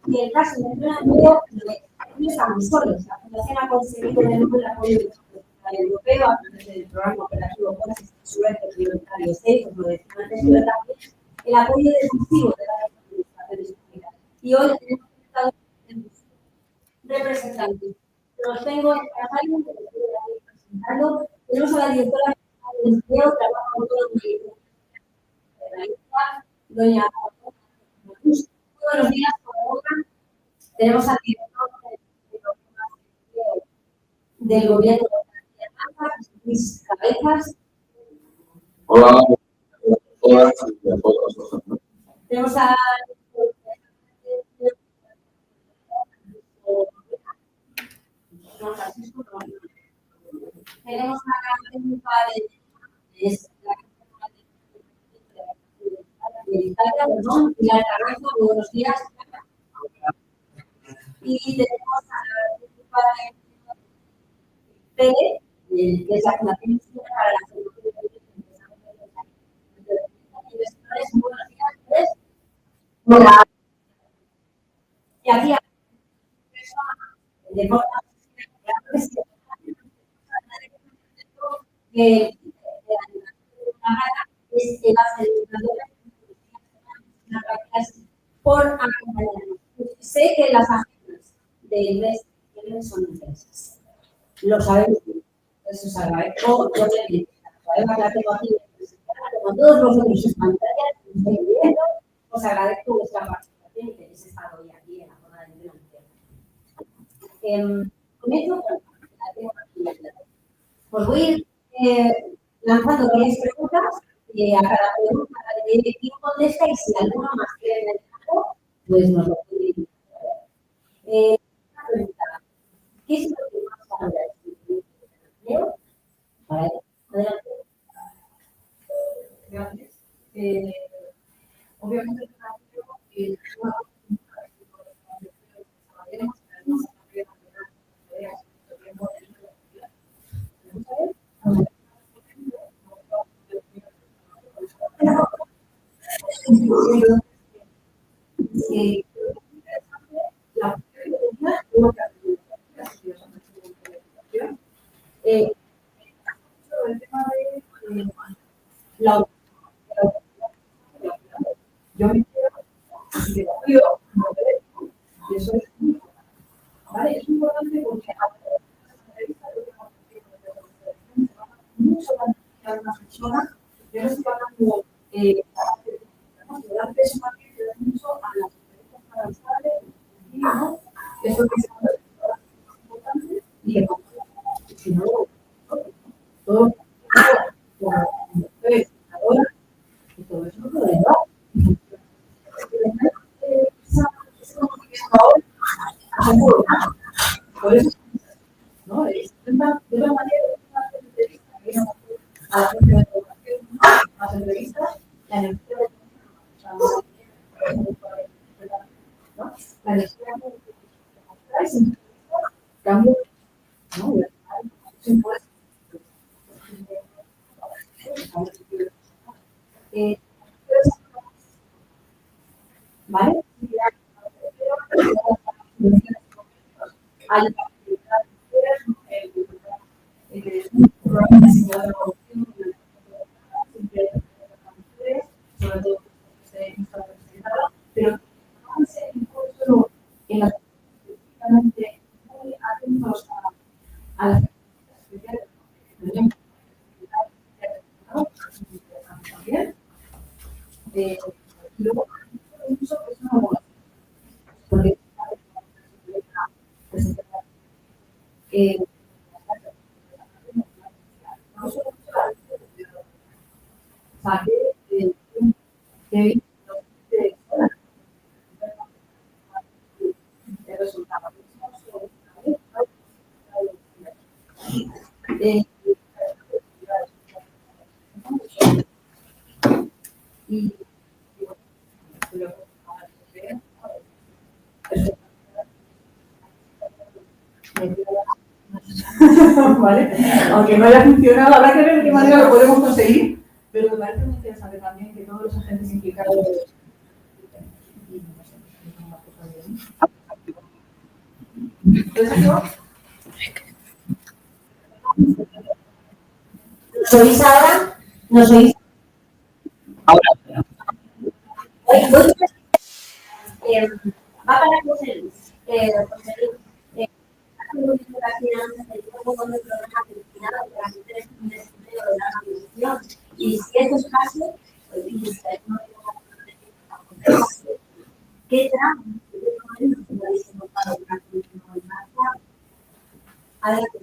y el caso de Empleo Empleo no estamos solos. La Fundación ha conseguido de nuevo el apoyo del Europeo a través del programa operativo Suerte Prioritario 6, como lo decía antes, pero también el apoyo decisivo de las administraciones públicas. Y hoy tenemos representantes. Los tengo en Carvalho, que les voy a ir presentando. Tenemos a la directora de Empleo, Trabajo Autónomo y doña buenos días, tenemos al director del gobierno de Luis Cabezas. Hola, hola, a todos. Tenemos a tenemos a técnica de Italia, perdón, Pilar Carranza, buenos días. Y tenemos a la técnica de Pérez, que es la Fundación para la Solución de Investigadores. Buenos días, Pérez. Hola. Y aquí a de forma que es el por acompañarnos. Sé que las agendas del mes son intensas. Lo sabemos, eso es agradezco. Además, la tengo aquí como todos vosotros en pantalla, estoy viendo, os agradezco vuestra participación y que habéis estado hoy aquí en la zona de Empleo. Comienzo con la tengo aquí. Os voy a ir lanzando varias preguntas a cada pregunta de quién contesta y si alguna más quiere en el campo, pues nos lo puede decir. Una pregunta. ¿Qué es lo que más valora el empleo? Adelante. Gracias. Obviamente, yo me quiero y eso es ¿vale? Es importante porque mucho a una persona, yo no estoy hablando de dar peso más que dar mucho a las experiencias paradoxales, ¿no? Eso que es importante y que si no, todo Por eso, ¿no? Es de una manera, una entrevista, que viene a la gente de educación, las entrevistas, la energía de ¿no? La energía de cambio, ¿no? Impuestos. ¿Vale? Hay programas de sobre todo pero no se solo en la muy atentos a las especiales también. Luego, mucho que es una bola, porque no solo o sea, que resultado. Y ¿vale? Aunque no haya funcionado, habrá que ver de qué manera lo podemos conseguir, pero me parece muy interesante también que todos los agentes implicados ¿Nos oís ahora? ¿Nos oís? Ahora. Va para José Luis. José Luis, hace un momento que al final se centró un poco en el programa destinado a las intereses de desempleo de la organización. Y si eso es caso, pues ¿qué tramo? Adelante.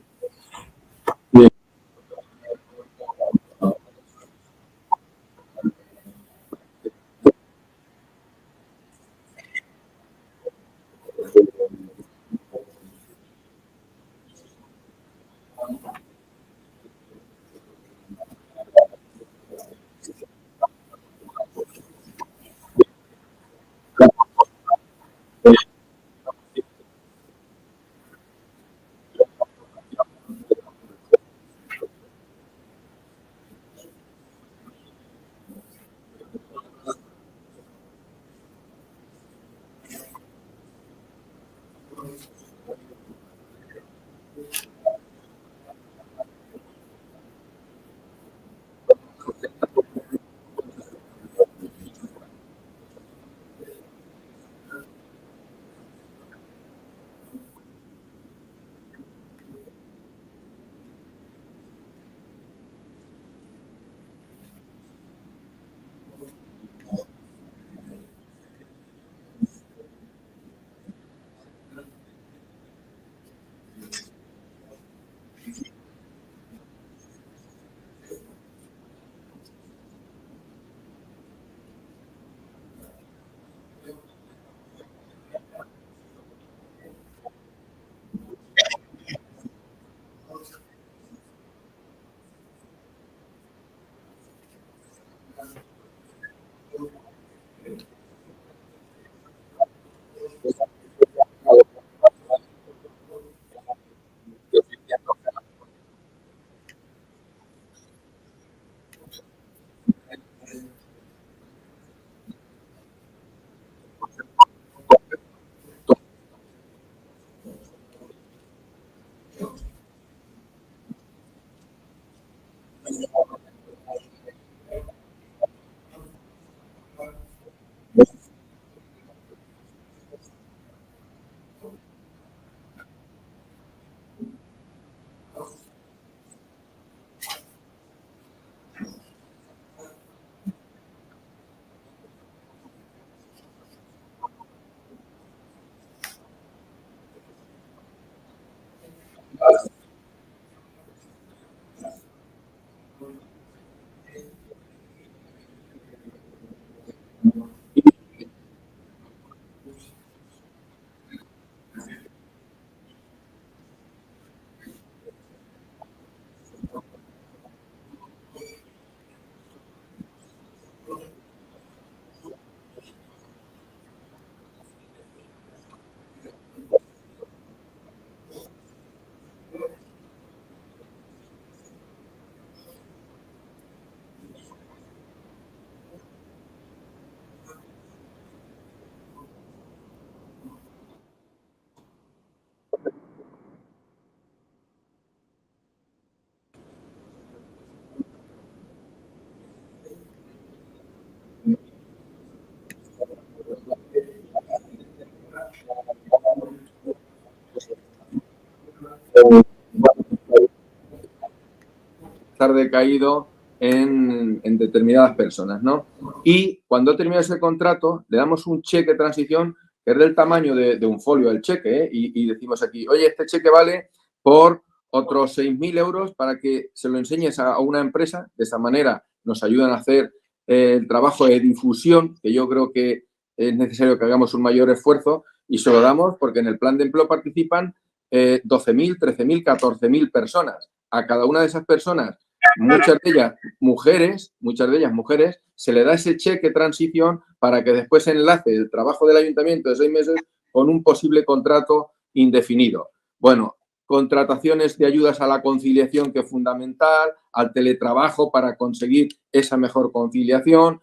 estar decaído en determinadas personas, ¿no? Y cuando termina ese contrato, le damos un cheque de transición que es del tamaño de un folio el cheque, ¿eh? Y decimos aquí, oye, este cheque vale por otros 6.000 euros para que se lo enseñes a una empresa. De esa manera nos ayudan a hacer el trabajo de difusión, que yo creo que es necesario que hagamos un mayor esfuerzo, y se lo damos porque en el plan de empleo participan 12.000, 13.000, 14.000 personas. A cada una de esas personas, muchas de ellas mujeres, se le da ese cheque transición para que después enlace el trabajo del ayuntamiento de 6 meses con un posible contrato indefinido. Bueno, contrataciones de ayudas a la conciliación, que es fundamental, al teletrabajo para conseguir esa mejor conciliación,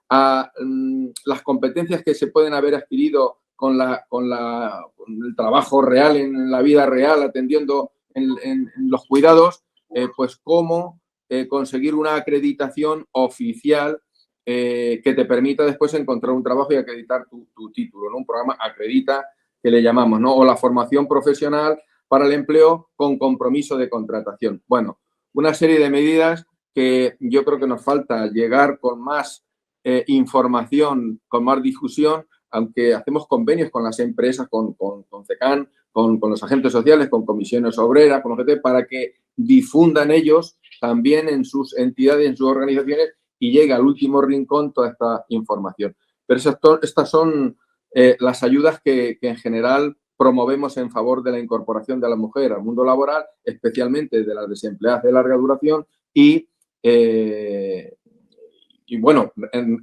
a las competencias que se pueden haber adquirido con el trabajo real, en la vida real, atendiendo en los cuidados, pues cómo conseguir una acreditación oficial que te permita después encontrar un trabajo y acreditar tu título, ¿no? Un programa Acredita, que le llamamos, ¿no? O la formación profesional para el empleo con compromiso de contratación. Bueno, una serie de medidas que yo creo que nos falta llegar con más información, con más difusión, aunque hacemos convenios con las empresas, con CECAN, con los agentes sociales, con comisiones obreras, con OGT, para que difundan ellos también en sus entidades, en sus organizaciones, y llegue al último rincón toda esta información. Pero estas son las ayudas que en general promovemos en favor de la incorporación de la mujer al mundo laboral, especialmente de las desempleadas de larga duración y bueno,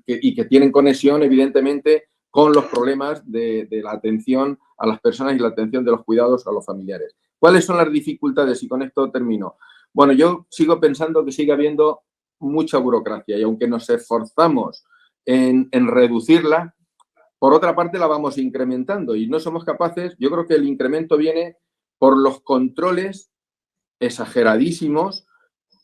y que tienen conexión, evidentemente, con los problemas de la atención a las personas y la atención de los cuidados a los familiares. ¿Cuáles son las dificultades? Y con esto termino. Bueno, yo sigo pensando que sigue habiendo mucha burocracia y aunque nos esforzamos en reducirla, por otra parte la vamos incrementando y no somos capaces. Yo creo que el incremento viene por los controles exageradísimos,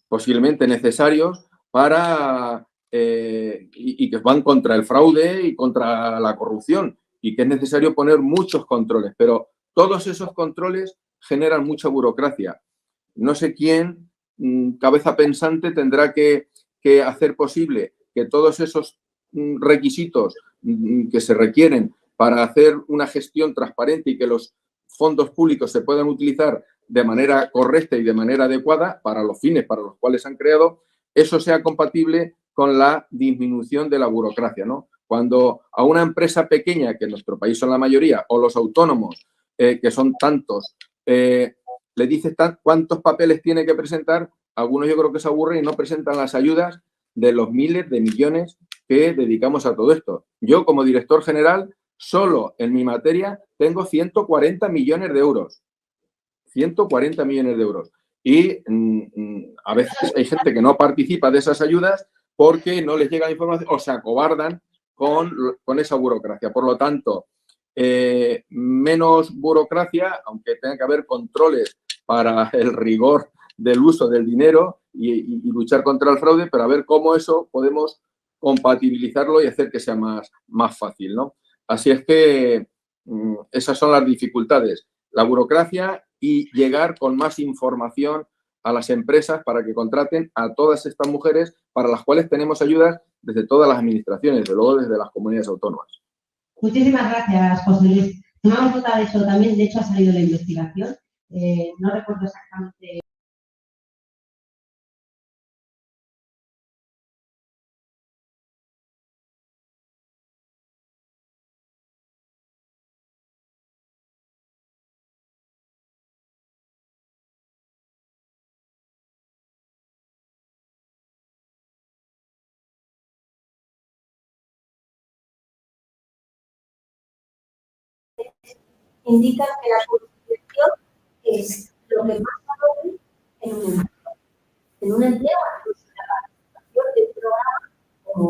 posiblemente necesarios, para y que van contra el fraude y contra la corrupción, y que es necesario poner muchos controles, pero todos esos controles generan mucha burocracia. No sé quién, cabeza pensante, tendrá que hacer posible que todos esos requisitos que se requieren para hacer una gestión transparente y que los fondos públicos se puedan utilizar de manera correcta y de manera adecuada para los fines para los cuales se han creado, eso sea compatible con la disminución de la burocracia, ¿no? Cuando a una empresa pequeña, que en nuestro país son la mayoría, o los autónomos, que son tantos, le dices cuántos papeles tiene que presentar, algunos yo creo que se aburren y no presentan las ayudas de los miles de millones que dedicamos a todo esto. Yo, como director general, solo en mi materia tengo 140 millones de euros. 140 millones de euros. Y a veces hay gente que no participa de esas ayudas porque no les llega la información o se acobardan con esa burocracia. Por lo tanto, menos burocracia, aunque tenga que haber controles para el rigor del uso del dinero y luchar contra el fraude, pero a ver cómo eso podemos compatibilizarlo y hacer que sea más fácil, ¿no? Así es que esas son las dificultades. La burocracia y llegar con más información a las empresas para que contraten a todas estas mujeres para las cuales tenemos ayudas desde todas las administraciones, desde luego desde las comunidades autónomas. Muchísimas gracias, José Luis. Tomamos nota de eso también, de hecho ha salido la investigación. No recuerdo exactamente. Indican que la conciliación es lo que más valora en un empleo. En un empleo, la participación de un programa como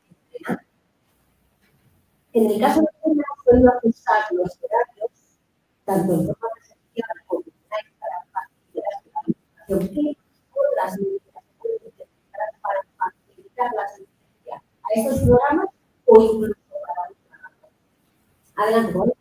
entrenar. En el caso de que hemos podido ajustar los horarios, tanto en forma presencial como online, para facilitar la participación, ¿qué otras medidas se pueden utilizar para facilitar la asistencia a estos programas o incluso para un programa? Adelante, Juan.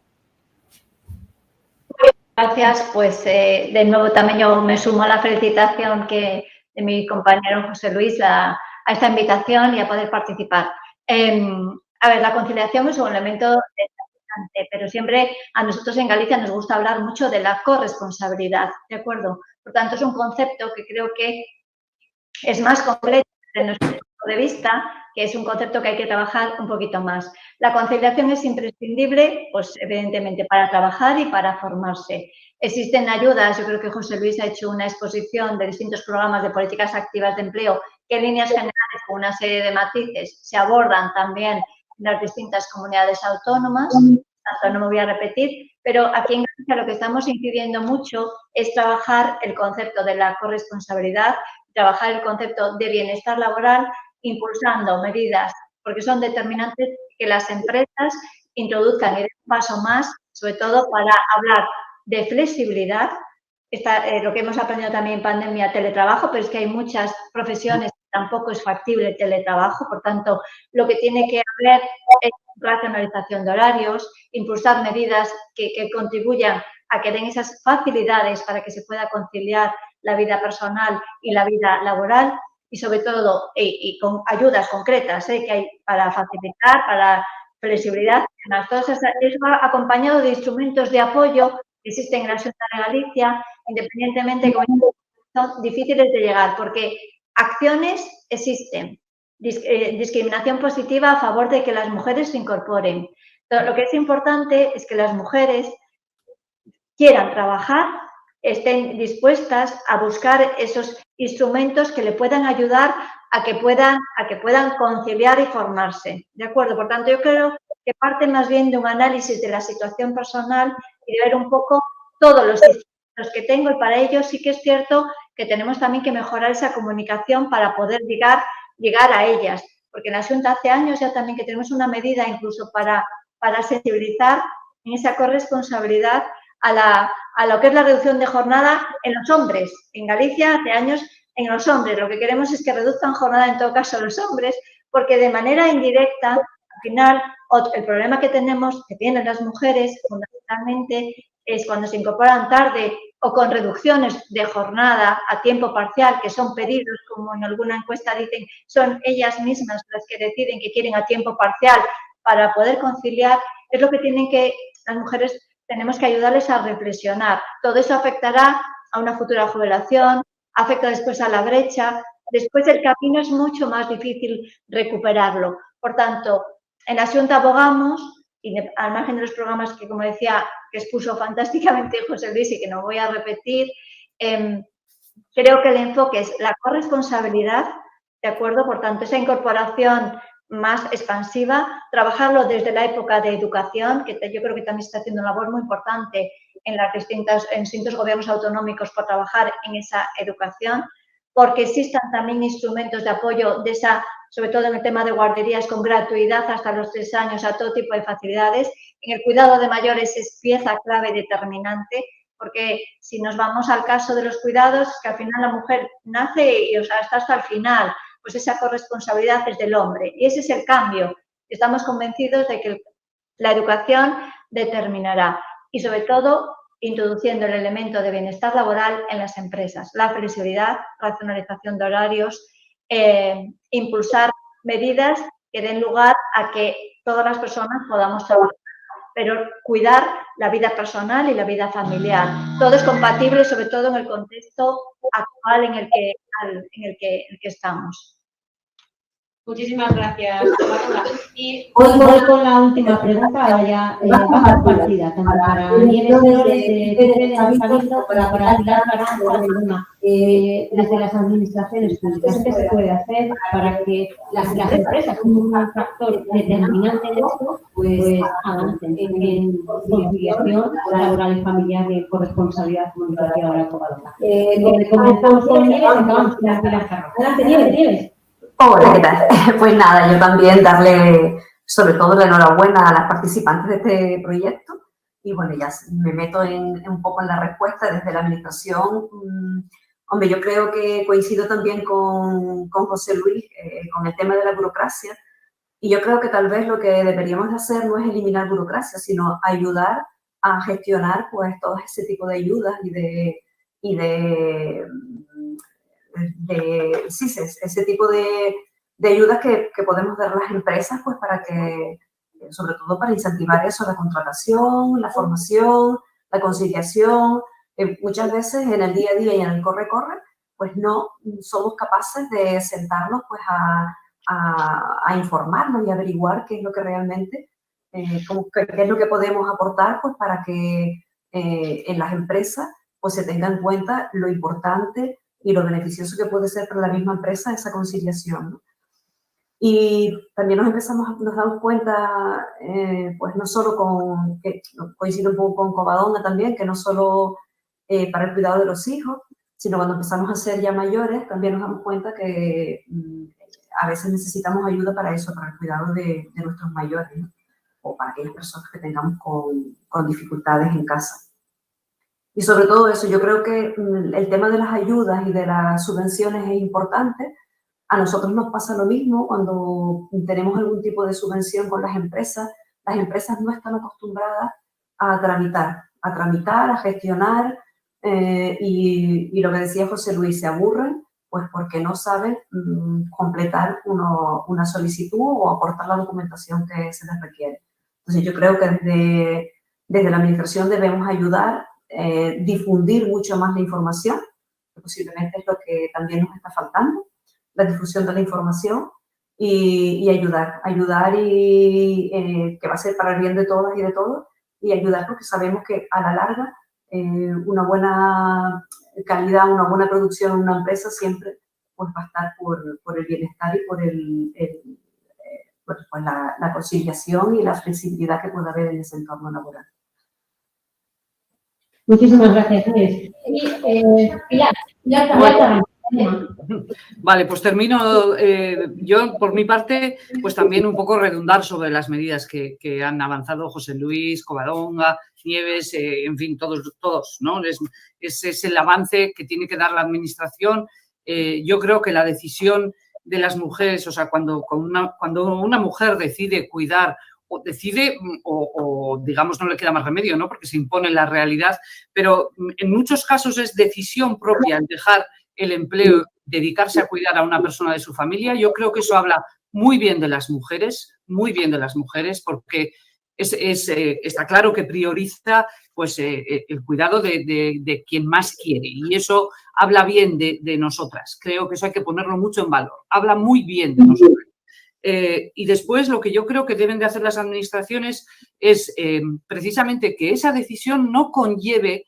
Gracias, pues de nuevo también yo me sumo a la felicitación de mi compañero José Luis a esta invitación y a poder participar. A ver, la conciliación es un elemento determinante, pero siempre a nosotros en Galicia nos gusta hablar mucho de la corresponsabilidad, ¿de acuerdo? Por tanto, es un concepto que creo que es más completo desde nuestro punto de vista, que es un concepto que hay que trabajar un poquito más. La conciliación es imprescindible, pues evidentemente, para trabajar y para formarse. Existen ayudas, yo creo que José Luis ha hecho una exposición de distintos programas de políticas activas de empleo que en líneas generales, con una serie de matices, se abordan también en las distintas comunidades autónomas. No me voy a repetir, pero aquí en Galicia lo que estamos incidiendo mucho es trabajar el concepto de la corresponsabilidad, trabajar el concepto de bienestar laboral, impulsando medidas, porque son determinantes que las empresas introduzcan y den un paso más, sobre todo para hablar de flexibilidad. Lo que hemos aprendido también en pandemia, teletrabajo, pero es que hay muchas profesiones que tampoco es factible el teletrabajo, por tanto, lo que tiene que haber es racionalización de horarios, impulsar medidas que contribuyan a que den esas facilidades para que se pueda conciliar la vida personal y la vida laboral y sobre todo y con ayudas concretas que hay para facilitar, para flexibilidad. Eso va acompañado de instrumentos de apoyo que existen en la Xunta de Galicia, independientemente como son difíciles de llegar, porque acciones existen. Discriminación positiva a favor de que las mujeres se incorporen. Pero lo que es importante es que las mujeres quieran trabajar, estén dispuestas a buscar esos instrumentos que le puedan ayudar a que puedan conciliar y formarse, ¿de acuerdo? Por tanto, yo creo que parte más bien de un análisis de la situación personal y de ver un poco todos los instrumentos que tengo y para ello sí que es cierto que tenemos también que mejorar esa comunicación para poder llegar a ellas, porque en la Xunta hace años ya también que tenemos una medida incluso para sensibilizar en esa corresponsabilidad a lo que es la reducción de jornada en los hombres. En Galicia hace años en los hombres. Lo que queremos es que reduzcan jornada en todo caso los hombres, porque de manera indirecta, al final, el problema que tienen las mujeres fundamentalmente es cuando se incorporan tarde o con reducciones de jornada a tiempo parcial, que son pedidos, como en alguna encuesta dicen, son ellas mismas las que deciden que quieren a tiempo parcial para poder conciliar, es lo que las mujeres tenemos que ayudarles a reflexionar. Todo eso afectará a una futura jubilación, afecta después a la brecha, después el camino es mucho más difícil recuperarlo. Por tanto, en la Xunta abogamos, y al margen de los programas que, como decía, que expuso fantásticamente José Luis y que no voy a repetir, creo que el enfoque es la corresponsabilidad, ¿de acuerdo? Por tanto, esa incorporación más expansiva, trabajarlo desde la época de educación, que yo creo que también está haciendo una labor muy importante en distintos gobiernos autonómicos por trabajar en esa educación, porque existan también instrumentos de apoyo sobre todo en el tema de guarderías con gratuidad hasta los 3 años a todo tipo de facilidades. En el cuidado de mayores es pieza clave determinante, porque si nos vamos al caso de los cuidados, que al final la mujer nace y está hasta el final, pues esa corresponsabilidad es del hombre. Y ese es el cambio. Estamos convencidos de que la educación determinará y, sobre todo, introduciendo el elemento de bienestar laboral en las empresas. La flexibilidad, racionalización de horarios, impulsar medidas que den lugar a que todas las personas podamos trabajar, pero cuidar la vida personal y la vida familiar. Todo es compatible, sobre todo en el contexto actual en el que estamos. Muchísimas gracias, Paola. Y voy con la última pregunta, ahora ya va compartida, tanto para Nieves Flores de Ayuntamiento como para Pilar Carranza del Luna. Desde las administraciones públicas, ¿qué se puede hacer para que las empresas, como un factor determinante de esto, pues avancen en conciliación laboral y familiar y corresponsabilidad comunitaria ahora aprobada? Comenzamos con Nieves y acabamos con Pilar Carranza. Adelante, Nieves. Hola, ¿qué tal? Pues nada, yo también darle sobre todo la enhorabuena a las participantes de este proyecto y bueno, ya me meto un poco en la respuesta desde la administración. Hombre, yo creo que coincido también con José Luis con el tema de la burocracia y yo creo que tal vez lo que deberíamos hacer no es eliminar burocracia, sino ayudar a gestionar pues todo ese tipo de ayudas ese tipo de ayudas que podemos dar las empresas pues para que, sobre todo para incentivar eso, la contratación, la formación, la conciliación. Muchas veces en el día a día y en el corre-corre, pues no somos capaces de sentarnos pues a informarnos y averiguar qué es lo que realmente, qué es lo que podemos aportar pues para que en las empresas pues se tenga en cuenta lo importante y lo beneficioso que puede ser para la misma empresa esa conciliación, ¿no? Y también nos damos cuenta, pues no solo que coincide un poco con Covadonga también, que no solo para el cuidado de los hijos, sino cuando empezamos a ser ya mayores, también nos damos cuenta que a veces necesitamos ayuda para eso, para el cuidado de nuestros mayores, ¿no? O para aquellas personas que tengamos con dificultades en casa. Y sobre todo eso, yo creo que el tema de las ayudas y de las subvenciones es importante. A nosotros nos pasa lo mismo cuando tenemos algún tipo de subvención con las empresas. Las empresas no están acostumbradas a tramitar, a gestionar, y lo que decía José Luis, se aburren pues porque no saben completar una solicitud o aportar la documentación que se les requiere. Entonces yo creo que desde la administración debemos ayudar, difundir mucho más la información, que posiblemente es lo que también nos está faltando, la difusión de la información y ayudar y que va a ser para el bien de todas y de todos, y ayudar porque sabemos que a la larga una buena calidad, una buena producción en una empresa siempre pues va a estar por el bienestar y por la conciliación y la flexibilidad que pueda haber en ese entorno laboral. Muchísimas gracias, Inés. Pilar, ya está. Vale, pues termino yo por mi parte, pues también un poco redundar sobre las medidas que han avanzado José Luis, Covadonga, Nieves, en fin, todos, ¿no? Es el avance que tiene que dar la administración. Yo creo que la decisión de las mujeres, o sea, cuando una mujer decide cuidar o decide, o digamos no le queda más remedio, ¿no? Porque se impone la realidad, pero en muchos casos es decisión propia el dejar el empleo, dedicarse a cuidar a una persona de su familia. Yo creo que eso habla muy bien de las mujeres, porque está claro que prioriza pues, el cuidado de quien más quiere, y eso habla bien de nosotras. Creo que eso hay que ponerlo mucho en valor. Habla muy bien de nosotras. Y después lo que yo creo que deben de hacer las administraciones es precisamente que esa decisión no conlleve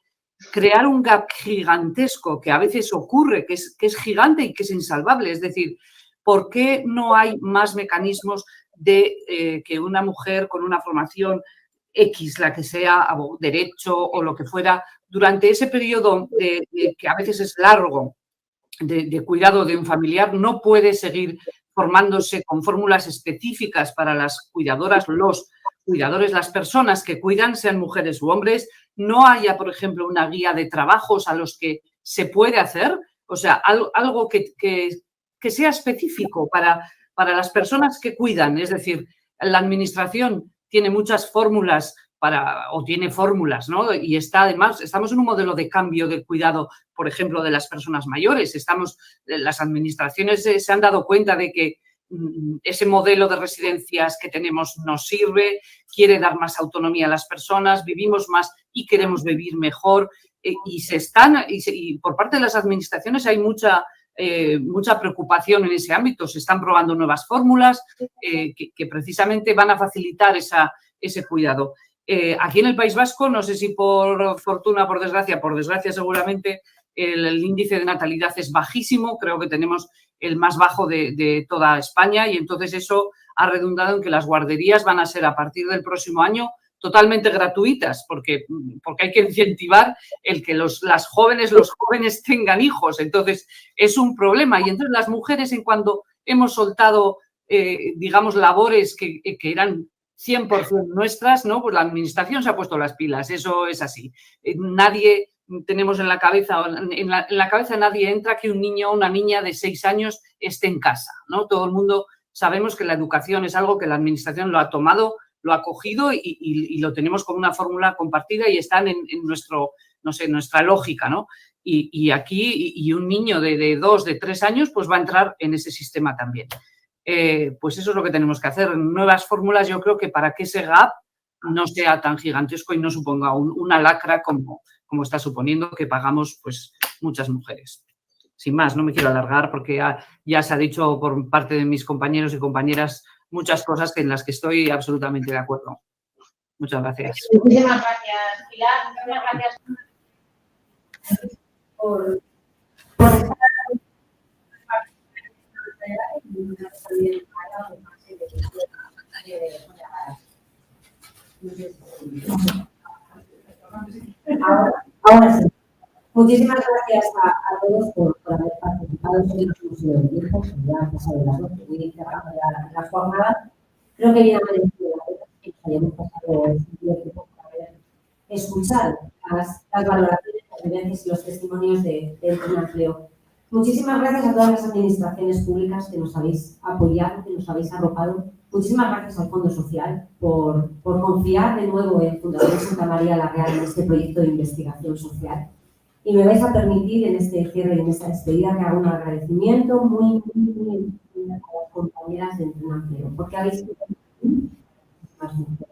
crear un gap gigantesco que a veces ocurre, que es gigante y que es insalvable. Es decir, ¿por qué no hay más mecanismos de que una mujer con una formación X, la que sea, derecho o lo que fuera, durante ese periodo que a veces es largo de cuidado de un familiar, no puede seguir formándose con fórmulas específicas para las cuidadoras, los cuidadores, las personas que cuidan, sean mujeres u hombres? No haya, por ejemplo, una guía de trabajos a los que se puede hacer, o sea, algo que sea específico para las personas que cuidan. Es decir, la administración tiene muchas fórmulas tiene fórmulas, ¿no? Y estamos en un modelo de cambio de cuidado, por ejemplo, de las personas mayores. Las administraciones se han dado cuenta de que ese modelo de residencias que tenemos no sirve, quiere dar más autonomía a las personas, vivimos más y queremos vivir mejor, y por parte de las administraciones hay mucha preocupación en ese ámbito. Se están probando nuevas fórmulas que precisamente van a facilitar ese cuidado. Aquí en el País Vasco, no sé si por fortuna, por desgracia seguramente, el índice de natalidad es bajísimo. Creo que tenemos el más bajo de toda España, y entonces eso ha redundado en que las guarderías van a ser a partir del próximo año totalmente gratuitas, porque hay que incentivar el que los jóvenes tengan hijos. Entonces es un problema, y entonces las mujeres, en cuando hemos soltado digamos labores que eran 100% nuestras, ¿no? Pues la administración se ha puesto las pilas, eso es así. Nadie tenemos en la cabeza nadie entra que un niño o una niña de 6 años esté en casa, ¿no? Todo el mundo sabemos que la educación es algo que la administración lo ha tomado lo ha cogido y lo tenemos como una fórmula compartida y están en nuestro, no sé, nuestra lógica, ¿no? Y aquí, y un niño de 2, de 3 años, pues va a entrar en ese sistema también. Pues eso es lo que tenemos que hacer. Nuevas fórmulas, yo creo que para que ese gap no sea tan gigantesco y no suponga una lacra como está suponiendo que pagamos pues muchas mujeres. Sin más, no me quiero alargar porque ya se ha dicho por parte de mis compañeros y compañeras muchas cosas en las que estoy absolutamente de acuerdo. Muchas gracias. Muchísimas gracias, Pilar. Muchas gracias por estar Ahora sí. Muchísimas gracias a todos por haber participado. Hoy nos hemos ido de tiempo, ya han pasado las 12, voy cerrando la jornada. Creo que bien ha merecido la pena que nos hayamos pasado el tiempo para haber escuchado las valoraciones, las vivencias y los testimonios del empleo. Muchísimas gracias a todas las administraciones públicas que nos habéis apoyado, que nos habéis arropado. Muchísimas gracias al Fondo Social por confiar de nuevo en Fundación Santa María la Real en este proyecto de investigación social. Y me vais a permitir en este cierre y en esta despedida que haga un agradecimiento muy a las compañeras de Empleo, porque habéis sido más mujeres.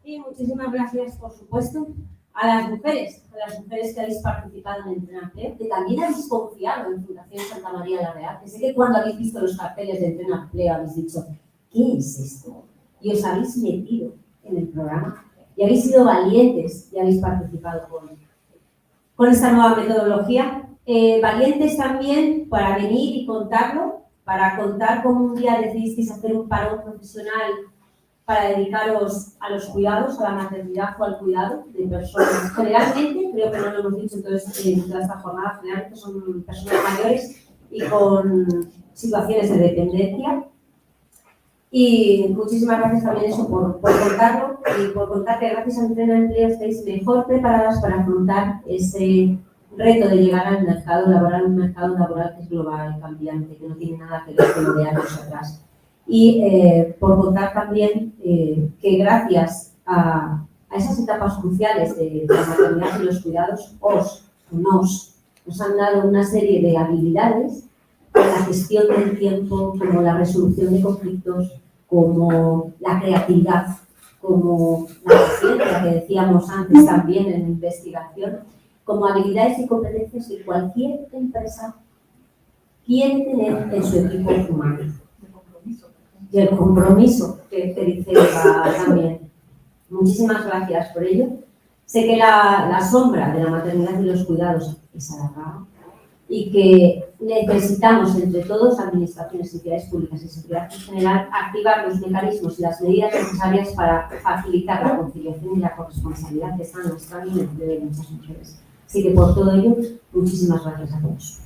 Y muchísimas gracias, por supuesto, a las mujeres que habéis participado en Empleo, que también habéis confiado en Fundación Santa María la Real, que sé que cuando habéis visto los carteles de Empleo habéis dicho, ¿qué es esto? Y os habéis metido en el programa y habéis sido valientes y habéis participado con esta nueva metodología. Valientes también para venir y contarlo, para contar cómo un día decidisteis hacer un parón profesional para dedicaros a los cuidados, a la maternidad o al cuidado de personas. Generalmente, creo que no lo hemos dicho entonces en toda esta jornada, generalmente son personas mayores y con situaciones de dependencia. Y muchísimas gracias también eso por contarlo y por contar que gracias a Empleo estáis mejor preparadas para afrontar ese reto de llegar al mercado laboral, un mercado laboral que es global, cambiante, que no tiene nada que ver con lo de años atrás. Y por contar también que gracias a esas etapas cruciales de la maternidad y los cuidados, nos han dado una serie de habilidades en la gestión del tiempo, como la resolución de conflictos, como la creatividad, como la paciencia que decíamos antes también en investigación, como habilidades y competencias que cualquier empresa quiere tener en su equipo humano. Y el compromiso que dice Eva también. Muchísimas gracias por ello. Sé que la sombra de la maternidad y los cuidados es alargada y que necesitamos entre todos, administraciones, entidades públicas y sociedad en general, activar los mecanismos y las medidas necesarias para facilitar la conciliación y la corresponsabilidad que está en nuestra vida de muchas mujeres. Así que por todo ello, muchísimas gracias a todos.